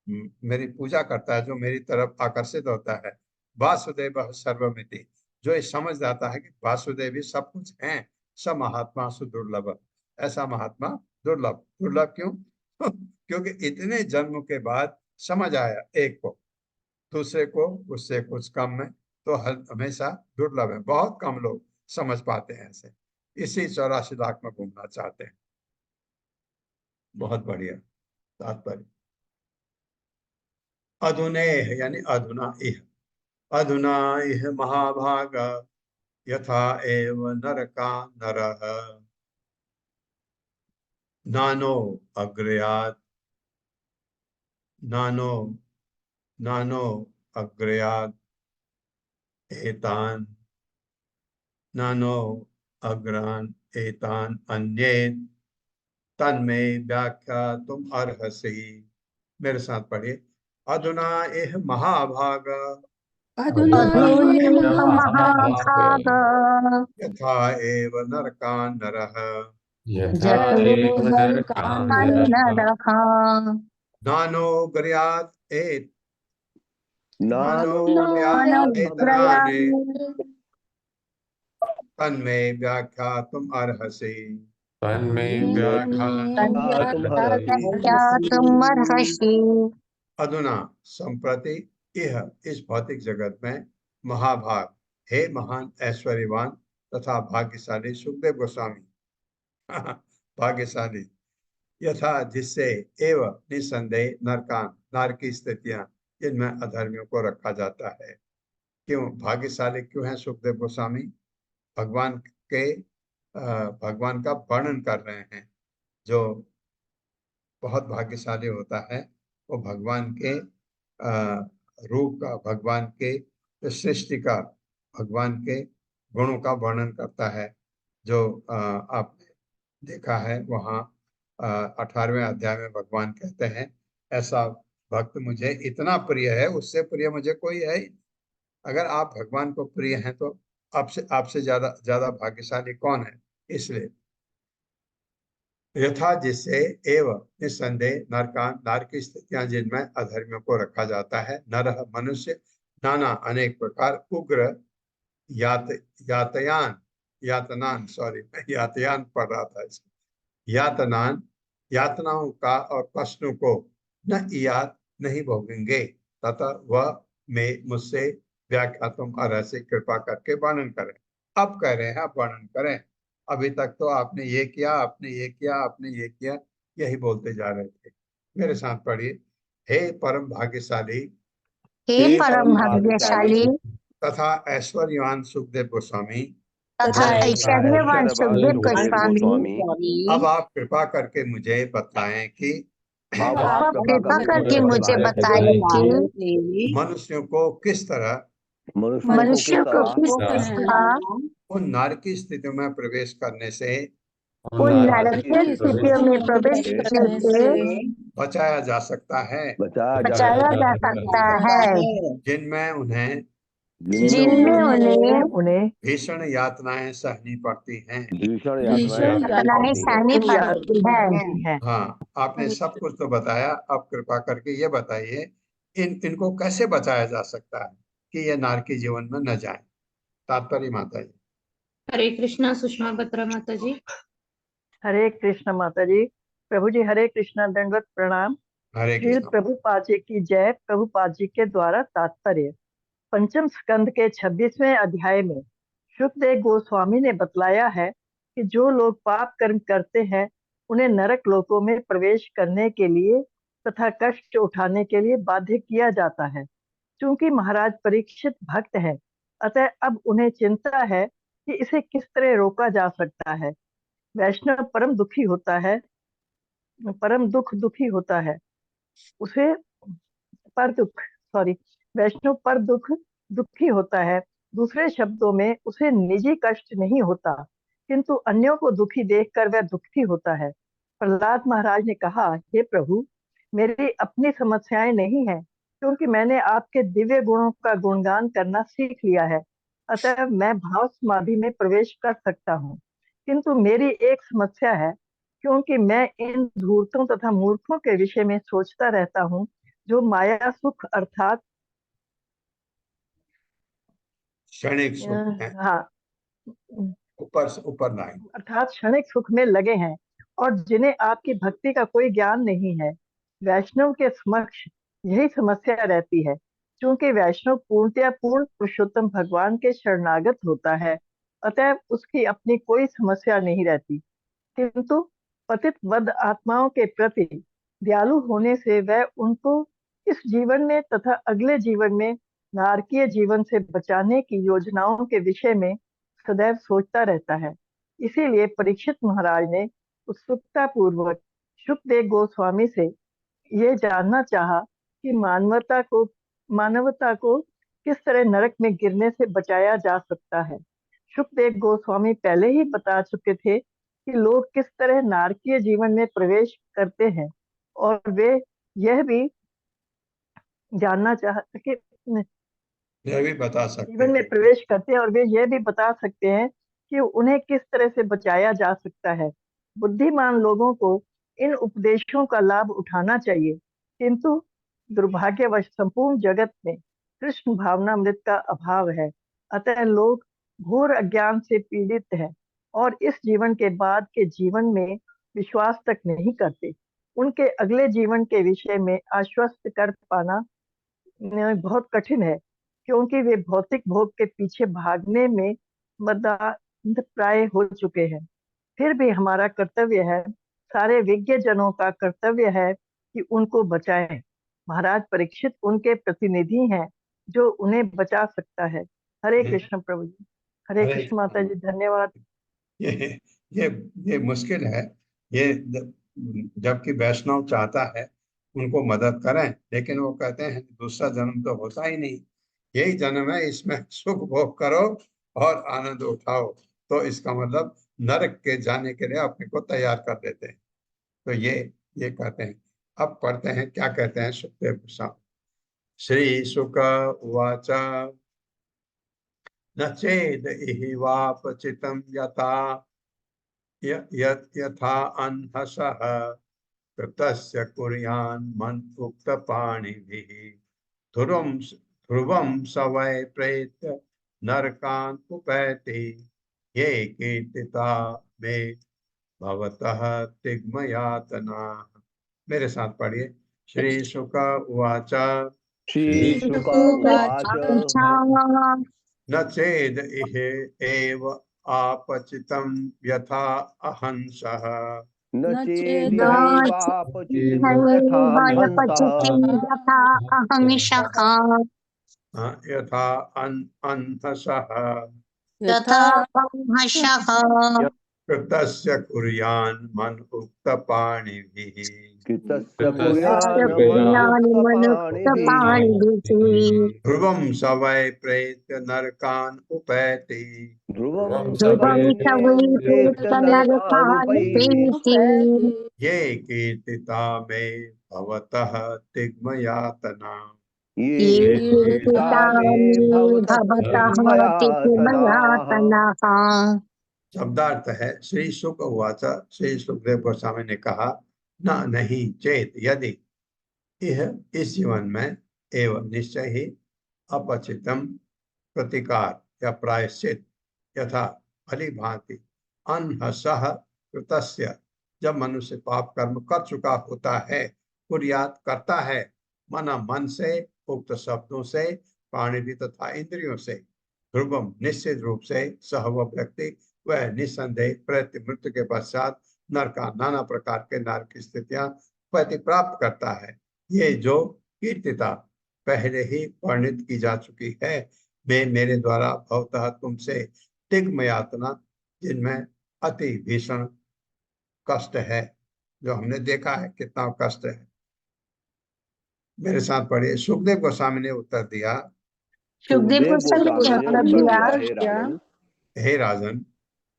मेरी पूजा करता है, जो मेरी तरफ आकर्षित होता है, वासुदेव सर्वमिति, जो ये समझ जाता है कि वासुदेव ही सब कुछ है, सब महात्मा सुदुर्लभ। ऐसा महात्मा दुर्लभ। दुर्लभ क्यों? क्योंकि इतने जन्म के बाद समझ आया एक को, दूसरे को उससे कुछ कम में, तो हमेशा दुर्लभ है। बहुत कम लोग समझ पाते हैं ऐसे, इसी 84 लाख में घूमना चाहते हैं। बहुत बढ़िया तात्पर्य। अधुनेह यानी अधुना इह, अधुना इह महाभाग यथा एव नरका नरः नानो अग्रयात् नानो नानो अग्रयात् एतान् नानो अग्रान् एतान् अन्येत् तन्मे व्याख्या तुम अर्हसि। मेरे साथ पढ़िए। अधुना एह महाभाग अधुना अधुनेह महाभाग यथा एव नरकान् नरः जत एव नरः नानो गर्यात् एत नानो नानो गर्यात् एतनानि अनुग्रयान् तन्मे व्याख्या तुम अर्हसि। तन्मे व्याख्यातुम् अर्हसि। अधुना संप्रति यह इस भौतिक जगत में महाभाग, हे महान ऐश्वर्यवान तथा भाग्यशाली सुखदेव गोस्वामी, भाग्यशाली, यथा जिससे एव निसंदेह नरकान, नरक की स्थितियां जिनमें अधर्मियों को रखा जाता है। क्यों भाग्यशाली क्यों है सुखदेव गोस्वामी? भगवान के भगवान का वर्णन कर रहे हैं। जो बहुत भाग्यशाली होता है वो भगवान के रूप का, भगवान के सृष्टि का, भगवान के गुणों का वर्णन करता है। जो आपने देखा है वहाँ 18वें अध्याय में भगवान कहते हैं, ऐसा भक्त मुझे इतना प्रिय है, उससे प्रिय मुझे कोई है ही। अगर आप भगवान को प्रिय हैं तो आपसे ज्यादा ज्यादा भाग्यशाली कौन है? इसलिए यथा जिससे एव निस्संदेह नरकान, नरक की स्थितियां जिनमें अधर्मियों को रखा जाता है, नरह मनुष्य, नाना अनेक प्रकार, उग्र यातयान यातनान, सॉरी मैं यातयान पढ़ रहा था इसको, यातनान यातनाओं का और कष्टों को न याद नहीं भोगेंगे तथा वह में मुझसे व्याख्या तुम अर्ह से कृपा करके वर्णन करें। अब कह रहे हैं आप वर्णन करें। अभी तक तो आपने ये किया, आपने ये किया, आपने ये किया, यही बोलते जा रहे थे। मेरे साथ पढ़िए। हे परम भाग्यशाली हे परम भाग्यशाली तथा ऐश्वर्यवान सुखदेव गोस्वामी, तथा ऐश्वर्यवान सुखदेव गोस्वामी, अब आप कृपा करके मुझे बताएं कि अब आप आप कृपा करके मुझे बताएं कि मनुष्यों को किस तरह, मनुष्य को किस तरह उन नरक की स्थितियों में प्रवेश करने से उन नरक की स्थितियों में प्रवेश करने से बचाया जा सकता है, बचाया जा सकता है, जिनमें उन्हें जिनमें उन्हें उन्हें भीषण यातनाएं सहनी पड़ती हैं। भीषण भीषण यातनाएं यातनाएं सहनी पड़ती है। है। हाँ, आपने सब कुछ तो बताया, अब कृपा करके ये बताइए इनको कैसे बचाया जा सकता है कि ये नारकी जीवन में न जाए। तात्पर्य माता जी। हरे कृष्णा सुषमा बत्रा माता जी। हरे कृष्ण माता जी। प्रभु जी हरे कृष्णा, दंडवत प्रणाम। हरे श्री कृष्ण। प्रभुपाद जी की जय। प्रभुपाद जी के द्वारा तात्पर्य। पंचम स्कंद के 26वें अध्याय में शुकदेव गोस्वामी ने बतलाया है कि जो लोग पाप कर्म करते हैं उन्हें नरक लोकों में प्रवेश करने के लिए तथा कष्ट उठाने के लिए बाध्य किया जाता है। क्योंकि महाराज परीक्षित भक्त है, अतः अब उन्हें चिंता है कि इसे किस तरह रोका जा सकता है। वैष्णव परम दुखी होता है, परम दुखी होता है, उसे पर दुख सॉरी वैष्णव पर दुखी होता है। दूसरे शब्दों में उसे निजी कष्ट नहीं होता, किंतु अन्यों को दुखी देखकर वह दुखी होता है। प्रहलाद महाराज ने कहा, हे प्रभु, मेरी अपनी समस्याएं नहीं है, क्योंकि मैंने आपके दिव्य गुणों का गुणगान करना सीख लिया है, अतः मैं भाव समाधि में प्रवेश कर सकता हूँ। किंतु मेरी एक समस्या है, क्योंकि मैं इन धूर्तों तथा मूर्खों के विषय में सोचता रहता हूँ, जो माया सुख अर्थात क्षणिक सुख है, हाँ ऊपर से ऊपर लाइन। अर्थात क्षणिक सुख में लगे हैं और जिन्हें आपकी भक्ति का कोई ज्ञान नहीं है। वैष्णव के समक्ष यही समस्या रहती है, क्योंकि वैष्णव पूर्णतया पूर्ण पुरुषोत्तम भगवान के शरणागत होता है, अतः उसकी अपनी कोई समस्या नहीं रहती। किंतु पतित बद्ध आत्माओं के प्रति दयालु होने से वह उनको इस जीवन में तथा अगले जीवन में नारकीय जीवन से बचाने की योजनाओं के विषय में सदैव सोचता रहता है। इसीलिए परीक्षित महाराज ने उत्सुकता पूर्वक शुकदेव गोस्वामी से ये जानना चाहा कि मानवता को किस तरह नरक में गिरने से बचाया जा सकता है। शुकदेव गोस्वामी पहले ही बता चुके थे कि लोग किस तरह नारकीय जीवन में प्रवेश करते हैं, और वे यह भी जानना चाहते कि यह भी बता सकते जीवन में हैं। प्रवेश करते हैं, और वे यह भी बता सकते हैं कि उन्हें किस तरह से बचाया जा सकता है। बुद्धिमान लोगों को इन उपदेशों का लाभ उठाना चाहिए, किंतु दुर्भाग्यवश संपूर्ण जगत में कृष्ण भावनामृत का अभाव है, अतः लोग घोर अज्ञान से पीड़ित हैं और इस जीवन के बाद के जीवन में विश्वास तक नहीं करते। उनके अगले जीवन के विषय में आश्वस्त कर पाना बहुत कठिन है, क्योंकि वे भौतिक भोग के पीछे भागने में मदान्ध प्राय हो चुके हैं। फिर भी हमारा कर्तव्य है, सारे विज्ञ जनों का कर्तव्य है कि उनको बचाएं। महाराज परीक्षित उनके प्रतिनिधि हैं जो उन्हें बचा सकता है। हरे कृष्ण प्रभु जी। हरे हरे कृष्ण माता जी, धन्यवाद। ये ये ये मुश्किल है। ये जबकि वैष्णव चाहता है उनको मदद करें, लेकिन वो कहते हैं दूसरा जन्म तो होता ही नहीं, यही जन्म है, इसमें सुख भोग करो और आनंद उठाओ। तो इसका मतलब नरक के जाने के लिए अपने को तैयार कर देते हैं। तो ये कहते हैं। अब पढ़ते हैं क्या कहते हैं सुखदेव गोस्वामी। श्री शुक उवाच न चेद इहि वापचितं यथा यथा अन्हसः कृतस्य कुर्यान् मन उक्तपाणिभिः ध्रुवं स वै प्रेत्य नरकान् उपैति ये कीर्तिता मे भवतः तिग्मयातनाः। मेरे साथ पढ़िए। श्री शुक उवाच श्री शुक उवाच न चेद इहे एव आपचितं यथा अहंसः न न चेदैवापचितं यथा हंसः यथा अहमिषः यथा अन्हसः तथा अंहषः कृतस्य कुर्यान् मन उक्तपाणिभिः कृतस्य तस्य कुर्यान् कुर्यान् मनुक्तपाणिभिः मनुक्तपाणिभिः ध्रुवं स वै प्रेत्य नरकान् उपैति ध्रुवं स ध्रुवं वै स वै प्रेत्य नरकानुपैति प्रेतनरकानुपैति ये कीर्तिता मे भवतः तिग्मयातना। ये ये कीर्तितानि भवतः मया तिथिमयातनाः। शब्दार्थ है श्री शुक उवाच, श्री सुखदेव गोस्वामी ने कहा, न नहीं चेत यदि यह इस जीवन में एवं निश्चय ही अपचितम प्रतिकार या प्रायश्चित यथा भली भांति अनहसह कृतस्य, जब मनुष्य पाप कर्म कर चुका होता है, कुर्यात करता है, मना मन से, उक्त शब्दों से, पाणिनि तथा इंद्रियों से, ध्रुवम निश्चित रूप से, सह वह व्यक्ति वह निस्संदेह प्रति मृत्यु के पश्चात नरका नाना प्रकार के नरक की स्थितियां पति प्राप्त करता है। ये जो कीर्तिता पहले ही वर्णित की जा चुकी है, वे मेरे द्वारा भवतः तुमसे तिग्म यातना, जिनमें अति भीषण कष्ट है, जो हमने देखा है कितना कष्ट है। मेरे साथ पढ़िए। सुखदेव गोस्वामी ने उत्तर दिया, सुखदेव गोस्वामी ने क्या उत्तर दिया? हे राजन,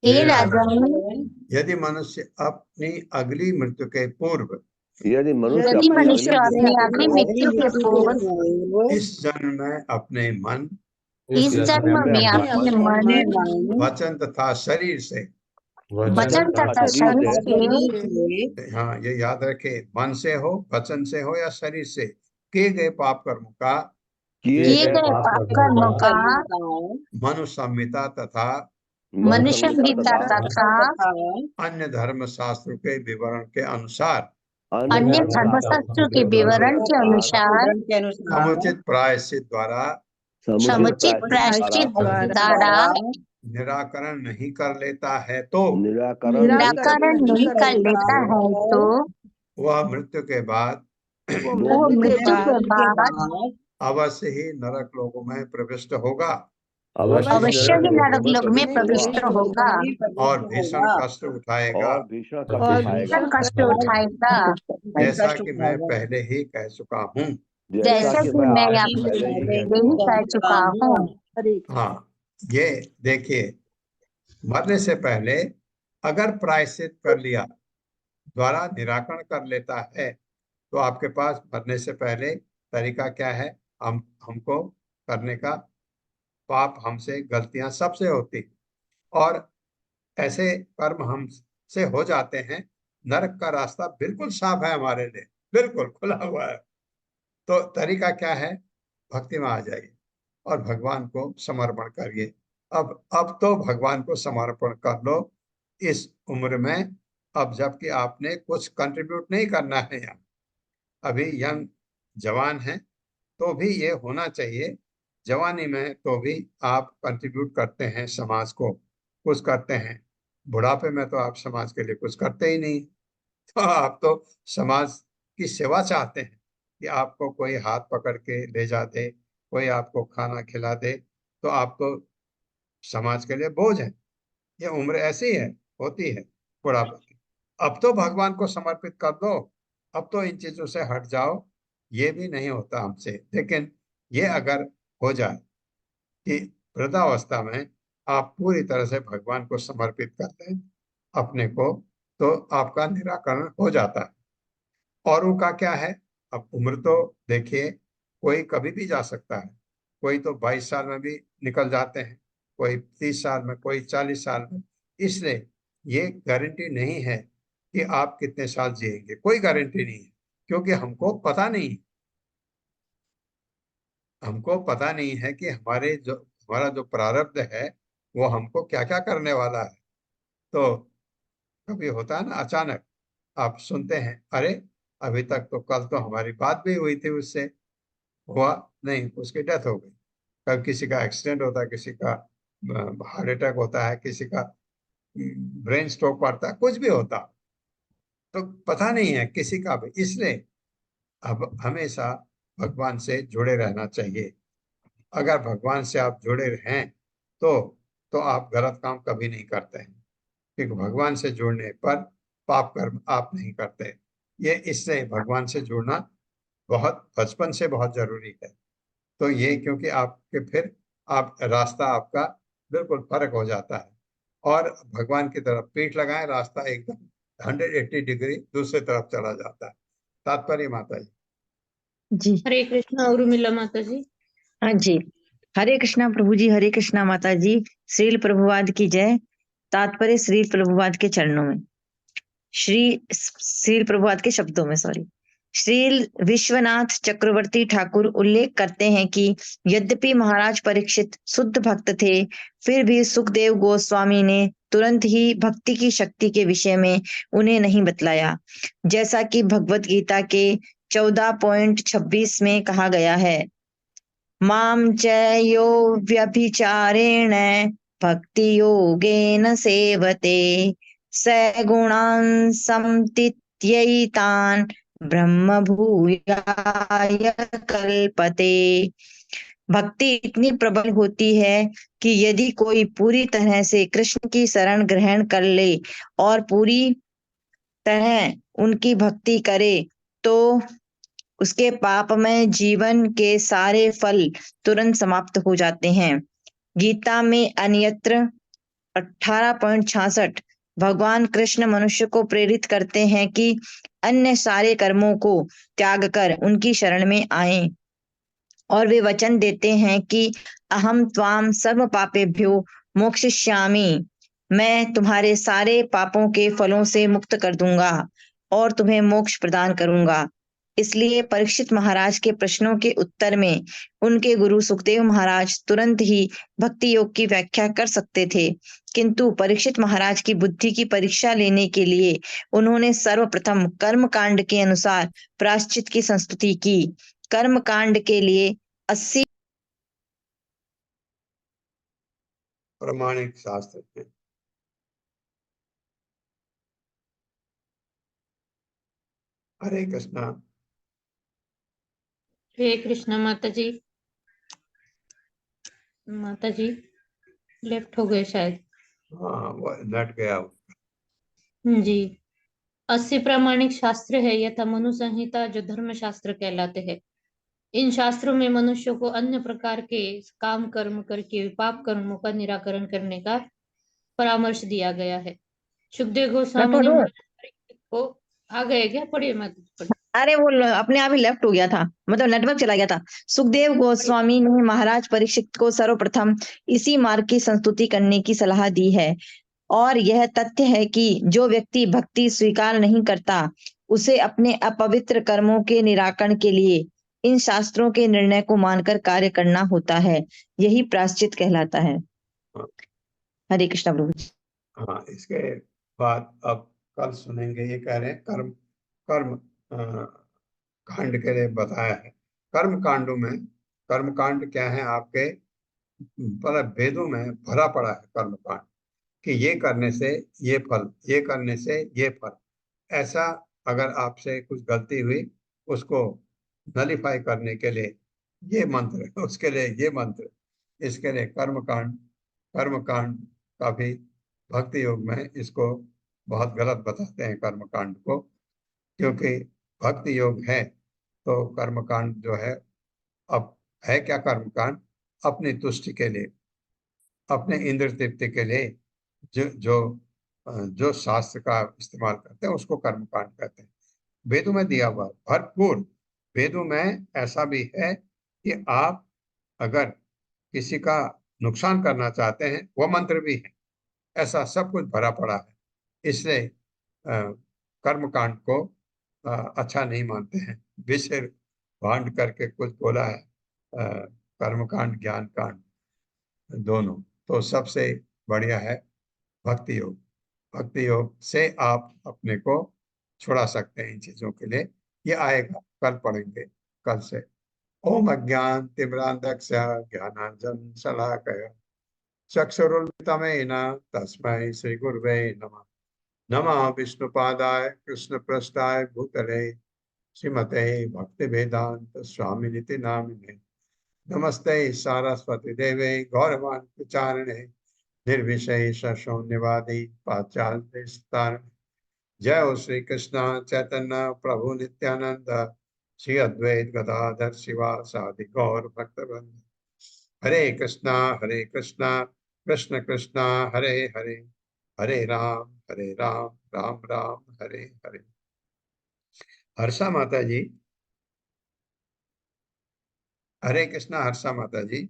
हे राजन, यदि मनुष्य अपनी अगली मृत्यु के पूर्व यदि यदि मनुष्य अपनी अगली मृत्यु के पूर्व इस जन्म में अपने मन, इस जन्म में अपने मन, वचन तथा शरीर से, वचन तथा शरीर से, हाँ ये याद रखे, मन से हो, वचन से हो या शरीर से किए गए पाप कर्मों का, किए गए पाप कर्मों का, मनुष्य संहिता तथा मनुष्य संहिता तथा अन्य धर्म शास्त्रों के विवरण के अनुसार, अन्य धर्मशास्त्रों के विवरण के अनुसार समुचित प्रायश्चित द्वारा समुचित प्रायश्चित द्वारा निराकरण नहीं कर लेता है तो निराकरण नहीं कर लेता है तो वह मृत्यु के बाद वो मृत्यु के बाद अवश्य ही नरक लोकों में प्रविष्ट होगा अवश्य ही नरक लोक में प्रविष्ट होगा और भीषण कष्ट उठाएगा, और भीषण कष्ट उठाएगा, जैसा कि मैं पहले ही कह चुका हूँ। जैसा कि मैं आपको पहले ही कह चुका हूँ। हाँ, ये देखिए, मरने से पहले अगर प्रायश्चित कर लिया, द्वारा निराकरण कर लेता है, तो आपके पास मरने से पहले तरीका क्या है? हमको करने का, पाप हमसे, गलतियां सबसे होती और ऐसे कर्म हमसे हो जाते हैं, नरक का रास्ता बिल्कुल साफ है हमारे लिए, बिल्कुल खुला हुआ है। तो तरीका क्या है? भक्ति में आ जाइए और भगवान को समर्पण करिए। अब तो भगवान को समर्पण कर लो इस उम्र में, अब जबकि आपने कुछ कंट्रीब्यूट नहीं करना है, यहाँ अभी यंग जवान है तो भी ये होना चाहिए, जवानी में तो भी आप कंट्रीब्यूट करते हैं, समाज को कुछ करते हैं, बुढ़ापे में तो आप समाज के लिए कुछ करते ही नहीं। तो आप तो समाज की सेवा चाहते हैं कि आपको कोई हाथ पकड़ के ले जा दे, कोई आपको खाना खिला दे, तो आप तो समाज के लिए बोझ है। ये उम्र ऐसी है, होती है बुढ़ापे की। अब तो भगवान को समर्पित कर दो, अब तो इन चीजों से हट जाओ। ये भी नहीं होता हमसे, लेकिन ये अगर हो जाए कि वृद्धावस्था में आप पूरी तरह से भगवान को समर्पित कर दें अपने को, तो आपका निराकरण हो जाता है। और उनका क्या है? अब उम्र तो देखिए, कोई कभी भी जा सकता है, कोई तो 22 साल में भी निकल जाते हैं, कोई 30 साल में, कोई 40 साल में। इसलिए ये गारंटी नहीं है कि आप कितने साल जिएंगे, कोई गारंटी नहीं है, क्योंकि हमको पता नहीं है कि हमारा जो प्रारब्ध है वो हमको क्या क्या करने वाला है। तो कभी होता है ना, अचानक आप सुनते हैं, अरे अभी तक तो कल तो हमारी बात भी हुई थी, उससे हुआ नहीं, उसकी डेथ हो गई। कभी किसी का एक्सीडेंट होता है, किसी का हार्ट अटैक होता है, किसी का ब्रेन स्ट्रोक पड़ता है, कुछ भी होता, तो पता नहीं है किसी का भी। इसलिए अब हमेशा भगवान से जुड़े रहना चाहिए। अगर भगवान से आप जुड़े रहें तो आप गलत काम कभी नहीं करते हैं, क्योंकि भगवान से जुड़ने पर पाप कर्म आप नहीं करते। ये इससे भगवान से जुड़ना बहुत बचपन से बहुत जरूरी है। तो ये क्योंकि आपके फिर आप रास्ता आपका बिल्कुल फर्क हो जाता है, और भगवान की तरफ पीठ लगाएं, रास्ता एकदम 180 डिग्री दूसरी तरफ चला जाता है। तात्पर्य माता जी। जी। हरे कृष्णा उर्मिला माता जी। हाँ जी। हरे कृष्णा प्रभु जी, हरे कृष्णा माता जी। श्रील प्रभुपाद की जय। तात्पर्य श्रील प्रभुपाद के चरणों में, श्रील प्रभुपाद के शब्दों में, सॉरी। श्रील विश्वनाथ चक्रवर्ती ठाकुर उल्लेख करते हैं कि यद्यपि महाराज परीक्षित शुद्ध भक्त थे, फिर भी सुखदेव गोस्वामी ने तुरंत ही भक्ति की शक्ति के विषय में उन्हें नहीं बतलाया, जैसा कि भगवत गीता के 14.26 में कहा गया है। माम च यो व्यभिचारेण भक्ति योगेन सेवते स गुणान् समतीत्यैतान् ब्रह्म भूयाय कल्पते। भक्ति इतनी प्रबल होती है कि यदि कोई पूरी तरह से कृष्ण की शरण ग्रहण कर ले और पूरी तरह उनकी भक्ति करे तो उसके पापमय जीवन के सारे फल तुरंत समाप्त हो जाते हैं। गीता में अन्यत्र 18.66 भगवान कृष्ण मनुष्य को प्रेरित करते हैं कि अन्य सारे कर्मों को त्याग कर उनकी शरण में आएं, और वे वचन देते हैं कि अहम त्वाम सर्व पापेभ्यो मोक्षयिष्यामि, मैं तुम्हारे सारे पापों के फलों से मुक्त कर दूंगा और तुम्हें मोक्ष प्रदान करूंगा। इसलिए परीक्षित महाराज के प्रश्नों के उत्तर में उनके गुरु सुखदेव महाराज तुरंत ही भक्ति योग की व्याख्या कर सकते थे, किंतु परीक्षित महाराज की बुद्धि की परीक्षा लेने के लिए उन्होंने सर्वप्रथम कर्म कांड के अनुसार प्रायश्चित की संस्तुति की। कर्म कांड के लिए 80 प्रमाणिक शास्त्र है। हरे कृष्णा। हरे कृष्णा माता जी। माता जी लेफ्ट हो गए शायद। हाँ, वो लट गया। जी। 80 प्रामाणिक शास्त्र है यथा मनु संहिता, जो धर्म शास्त्र कहलाते हैं। इन शास्त्रों में मनुष्य को अन्य प्रकार के काम कर्म करके पाप कर्मों का निराकरण करने का परामर्श दिया गया है। सुखदेव मैं गोस्वामी ने पढ़ूं? महाराज परीक्षित को आ गए क्या? पढ़िए मत पढ़िए। अरे वो अपने आप ही लेफ्ट हो गया था, मतलब नेटवर्क चला गया था। सुखदेव गोस्वामी ने महाराज परीक्षित को सर्वप्रथम इसी मार्ग की संस्तुति करने की सलाह दी है, और यह तथ्य है कि जो व्यक्ति भक्ति स्वीकार नहीं करता, उसे अपने अपवित्र कर्मों के निराकरण के लिए इन शास्त्रों के निर्णय को मानकर कार्य करना होता है। यही प्रायश्चित कहलाता है। हरे कृष्ण प्रभु जी। हाँ, इसके बाद अब कल सुनेंगे। ये कह रहे हैं कर्म कर्म कांड के लिए बताया है। कर्म कांडों में, कर्म कांड क्या है आपके वेदों में भरा पड़ा है कर्म कांड, कि ये करने से ये फल, ये करने से ये फल। ऐसा अगर आपसे कुछ गलती हुई, उसको नलीफाई करने के लिए ये मंत्र, उसके लिए ये मंत्र, इसके लिए कर्म कांड। कर्म कांड काफी भक्ति योग में इसको बहुत गलत बताते हैं कर्म कांड को, क्योंकि भक्ति योग है तो कर्म कांड जो है, अब है क्या कर्म कांड? अपनी तुष्टि के लिए, अपने इंद्र तृप्ति के लिए जो जो जो शास्त्र का इस्तेमाल करते हैं उसको कर्म कांड कहते हैं। वेदों में दिया हुआ भरपूर, वेदों में ऐसा भी है कि आप अगर किसी का नुकसान करना चाहते हैं, वो मंत्र भी है। ऐसा सब कुछ भरा पड़ा है। इसलिए कर्म कांड को अच्छा नहीं मानते हैं। विषय भांड करके कुछ बोला है, कर्म कांड ज्ञान कांड दोनों। तो सबसे बढ़िया है भक्ति योग। भक्ति योग से आप अपने को छुड़ा सकते हैं इन चीजों के लिए। ये आएगा, कल पढ़ेंगे, कल से। ओम अज्ञान तिमिरांधस्य ज्ञानांजन शलाकया चक्षुरुन्मिलितमेन तस्मै श्री गुरुवे नमः। नमः विष्णुपादाय कृष्णप्रेष्ठाय भूतले श्रीमते भक्ति वेदांत स्वामिनिति नामिने। नमस्ते सारस्वती देवे गौरवाणी प्रचारिणे निर्विशेष शून्यवादी पाश्चात्य तारिणे। जय हो श्री कृष्ण चैतन्य प्रभु नित्यानंद श्री अद्वैत गदाधर शिवासादि गौर भक्तवृंद। हरे कृष्णा कृष्ण कृष्णा हरे हरे, हरे राम राम राम हरे हरे। हर्षा माता जी, हरे कृष्णा हर्षा माता जी।